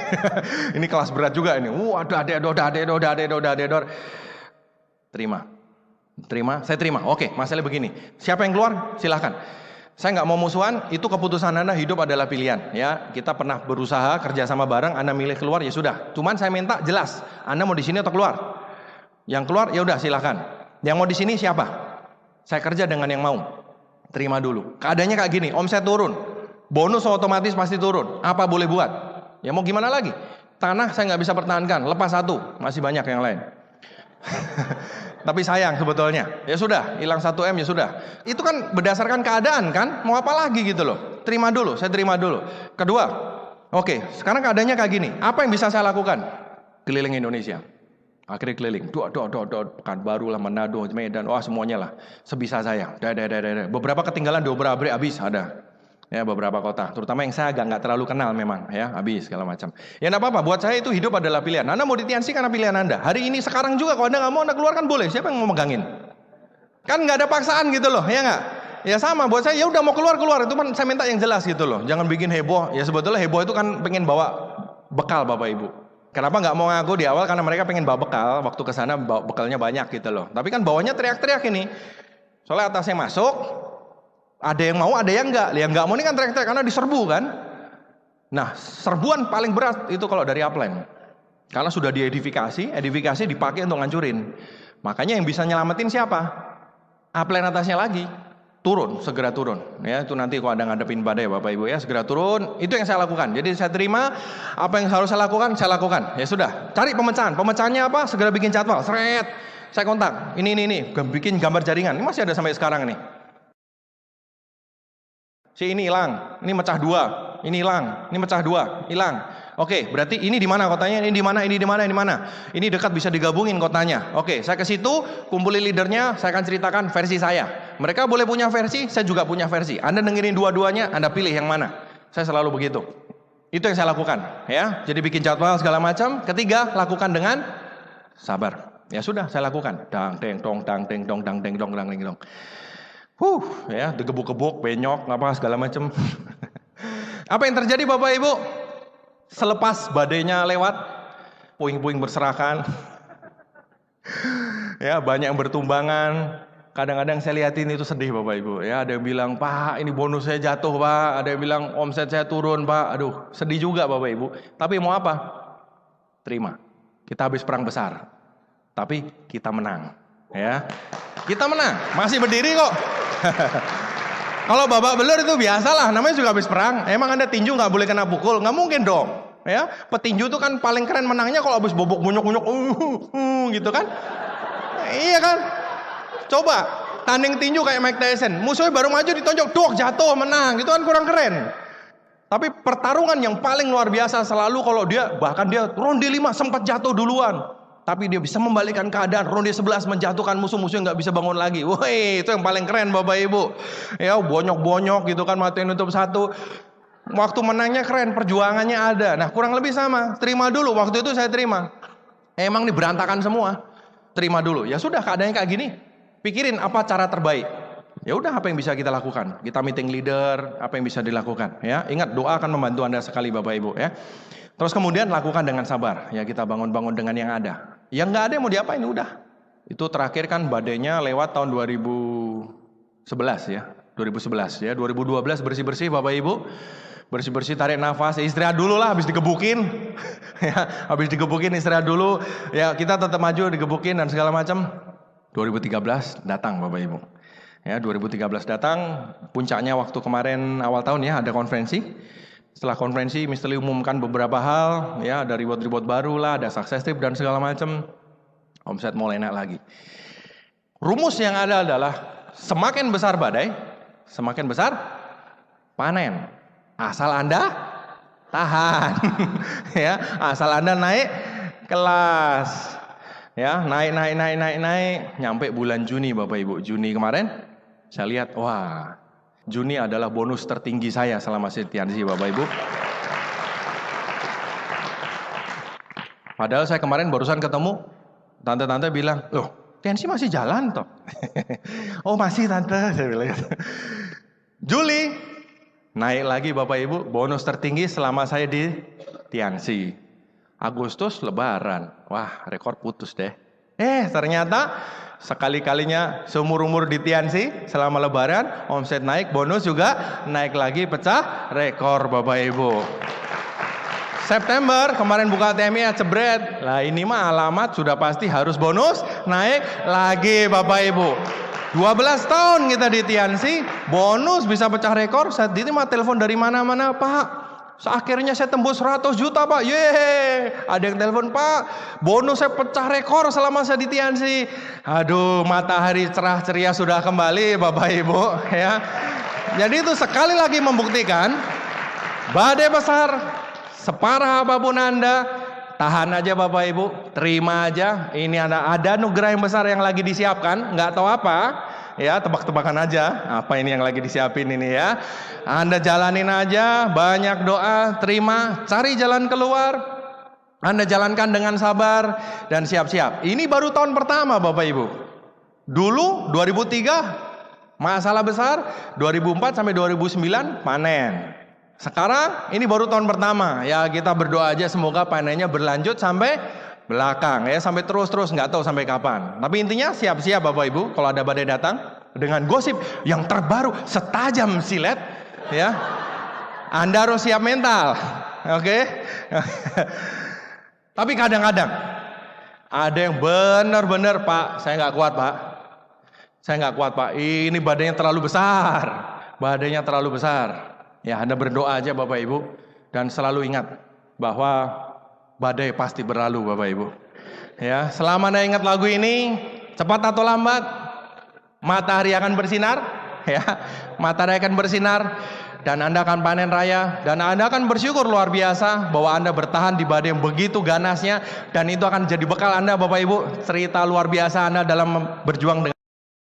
Ini kelas berat juga ini. Ada adedor. Terima, saya terima. Oke, masalahnya begini. Siapa yang keluar? Silahkan. Saya nggak mau musuhan. Itu keputusan Anda, hidup adalah pilihan. Ya, kita pernah berusaha kerja sama bareng. Anda milih keluar ya sudah. Cuman saya minta jelas. Anda mau di sini atau keluar? Yang keluar ya udah silahkan. Yang mau di sini siapa? Saya kerja dengan yang mau. Terima dulu. Keadaannya kayak gini, omset turun. Bonus otomatis pasti turun. Apa boleh buat? Ya mau gimana lagi? Tanah saya nggak bisa pertahankan, lepas satu, masih banyak yang lain. Tapi sayang sebetulnya. Ya sudah, hilang 1M ya sudah. Itu kan berdasarkan keadaan kan? Mau apa lagi gitu loh. Terima dulu, saya terima dulu. Kedua, oke, sekarang keadaannya kayak gini. Apa yang bisa saya lakukan? Keliling Indonesia. Akhirnya keliling. Pekanbaru lah, Manado, Medan, wah semuanya lah. Sebisa saya. Beberapa ketinggalan diobrak-abrik habis ada. Ya beberapa kota, terutama yang saya agak nggak terlalu kenal memang ya, habis segala macam. Ya nggak apa-apa, buat saya itu hidup adalah pilihan. Anda mau di TNC karena pilihan Anda. Hari ini sekarang juga kalau Anda nggak mau Anda keluarkan boleh. Siapa yang mau megangin? Kan nggak ada paksaan gitu loh, ya nggak? Ya sama, buat saya ya udah mau keluar itu kan saya minta yang jelas gitu loh. Jangan bikin heboh. Ya sebetulnya heboh itu kan pengen bawa bekal Bapak Ibu. Kenapa nggak mau ngaku di awal? Karena mereka pengen bawa bekal. Waktu ke sana bekalnya banyak gitu loh. Tapi kan bawanya teriak-teriak ini. Soalnya atasnya masuk. Ada yang mau, ada yang enggak. Yang enggak mau ini kan teriak-teriak karena diserbu kan. Nah, serbuan paling berat itu kalau dari upline. Karena sudah diedifikasi dipakai untuk ngancurin. Makanya yang bisa nyelamatin siapa? Upline atasnya lagi. Turun, segera turun. Ya, itu nanti kalau Anda ngadepin badai Bapak Ibu ya, segera turun. Itu yang saya lakukan. Jadi saya terima apa yang harus saya lakukan. Ya sudah, cari pemecahan. Pemecahannya apa? Segera bikin jadwal. Seret. Saya kontak. Ini. Bikin gambar jaringan. Ini masih ada sampai sekarang nih. Si ini hilang, ini mecah 2, ini hilang, ini mecah 2, hilang. Oke, berarti ini di mana kotanya? Ini di mana? Ini dekat bisa digabungin kotanya. Oke, saya ke situ, kumpulin leadernya, saya akan ceritakan versi saya. Mereka boleh punya versi, saya juga punya versi. Anda dengerin dua-duanya, Anda pilih yang mana. Saya selalu begitu. Itu yang saya lakukan, ya. Jadi bikin jadwal segala macam. Ketiga, lakukan dengan sabar. Ya sudah, saya lakukan. Dang deng dong. Ya, digebuk-gebuk, benyok, apa segala macam. Apa yang terjadi Bapak Ibu? Selepas badainya lewat, puing-puing berserakan. Ya, banyak yang bertumbangan. Kadang-kadang saya lihatin itu sedih Bapak Ibu. Ya, ada yang bilang, "Pak, ini bonus saya jatuh, Pak." Ada yang bilang, "Omset saya turun, Pak." Aduh, sedih juga Bapak Ibu. Tapi mau apa? Terima. Kita habis perang besar. Tapi kita menang. Ya. Kita menang, masih berdiri kok. Kalau babak belur itu biasalah, namanya juga habis perang. Emang Anda tinju nggak boleh kena pukul? Nggak mungkin dong. Ya, petinju itu kan paling keren menangnya kalau habis bobok bunyok gitu kan? Iya kan? Coba tanding tinju kayak Mike Tyson, musuhnya baru maju ditonjok, jatuh menang, itu kan kurang keren. Tapi pertarungan yang paling luar biasa selalu kalau bahkan dia ronde 5 sempat jatuh duluan. Tapi dia bisa membalikkan keadaan, ronde 11 menjatuhkan musuh-musuh yang nggak bisa bangun lagi. Woi, itu yang paling keren Bapak Ibu. Ya, bonyok-bonyok gitu kan, matiin nutup satu. Waktu menangnya keren, perjuangannya ada. Nah, kurang lebih sama. Terima dulu, waktu itu saya terima. Emang ini berantakan semua. Terima dulu. Ya sudah, keadaannya kayak gini. Pikirin apa cara terbaik. Ya udah, apa yang bisa kita lakukan? Kita meeting leader, apa yang bisa dilakukan? Ya, ingat doa akan membantu Anda sekali Bapak Ibu ya. Terus kemudian lakukan dengan sabar. Ya, kita bangun-bangun dengan yang ada. Yang nggak ada mau diapain udah. Itu terakhir kan badainya lewat tahun 2011 ya. 2011 ya. 2012 bersih-bersih Bapak Ibu. Bersih-bersih, tarik nafas, istirahat dulu lah habis digebukin. Ya, habis digebukin istirahat dulu. Ya, kita tetap maju digebukin dan segala macam. 2013 datang Bapak Ibu. Ya, 2013 datang, puncaknya waktu kemarin awal tahun ya ada konferensi. Setelah konferensi, Mr. Lee umumkan beberapa hal, ya ada reward baru lah, ada success tip dan segala macam. Omset mulai naik lagi. Rumus yang ada adalah semakin besar badai, semakin besar panen. Asal Anda tahan, ya. Asal Anda naik kelas, ya naik, nyampe bulan Juni Bapak Ibu. Juni kemarin, saya lihat, wah. Juni adalah bonus tertinggi saya selama TNC Bapak Ibu. Padahal saya kemarin barusan ketemu, tante-tante bilang, loh TNC masih jalan toh? Oh masih tante, saya bilang. Juli, naik lagi Bapak Ibu, bonus tertinggi selama saya di TNC. Agustus lebaran, wah rekor putus deh. Ternyata sekali-kalinya seumur-umur di TNC selama lebaran, omset naik, bonus juga naik lagi, pecah rekor Bapak Ibu. September kemarin buka ATM-nya jebret. Lah ini mah alamat sudah pasti harus bonus naik lagi Bapak Ibu. 12 tahun kita di Tiansi, bonus bisa pecah rekor. Saat ini mah telepon dari mana-mana, Pak. Akhirnya saya tembus 100 juta Pak. Yeay. Ada yang telepon, Pak, bonus saya pecah rekor selama saya di Tiansi. Aduh, matahari cerah ceria sudah kembali Bapak Ibu ya. Jadi itu sekali lagi membuktikan badai besar separah apapun Anda, tahan aja Bapak Ibu, terima aja. Ini ada anugerah yang besar yang lagi disiapkan, nggak tahu apa. Ya, tebak-tebakan aja apa ini yang lagi disiapin ini ya. Anda jalanin aja, banyak doa, terima, cari jalan keluar. Anda jalankan dengan sabar dan siap-siap. Ini baru tahun pertama Bapak Ibu. Dulu 2003 masalah besar, 2004 sampai 2009 panen. Sekarang ini baru tahun pertama. Ya, kita berdoa aja semoga panennya berlanjut sampai belakang ya, sampai terus nggak tahu sampai kapan. Tapi intinya siap-siap Bapak Ibu kalau ada badai datang dengan gosip yang terbaru setajam silet ya. Anda harus siap mental. Oke? Tapi kadang-kadang ada yang benar-benar, Pak, saya nggak kuat Pak. Saya nggak kuat Pak. Ini badainya terlalu besar. Badainya terlalu besar. Ya, Anda berdoa aja Bapak Ibu dan selalu ingat bahwa badai pasti berlalu Bapak Ibu. Ya, selama Anda ingat lagu ini, cepat atau lambat matahari akan bersinar, ya. Matahari akan bersinar dan Anda akan panen raya dan Anda akan bersyukur luar biasa bahwa Anda bertahan di badai yang begitu ganasnya, dan itu akan jadi bekal Anda Bapak Ibu, cerita luar biasa Anda dalam berjuang dengan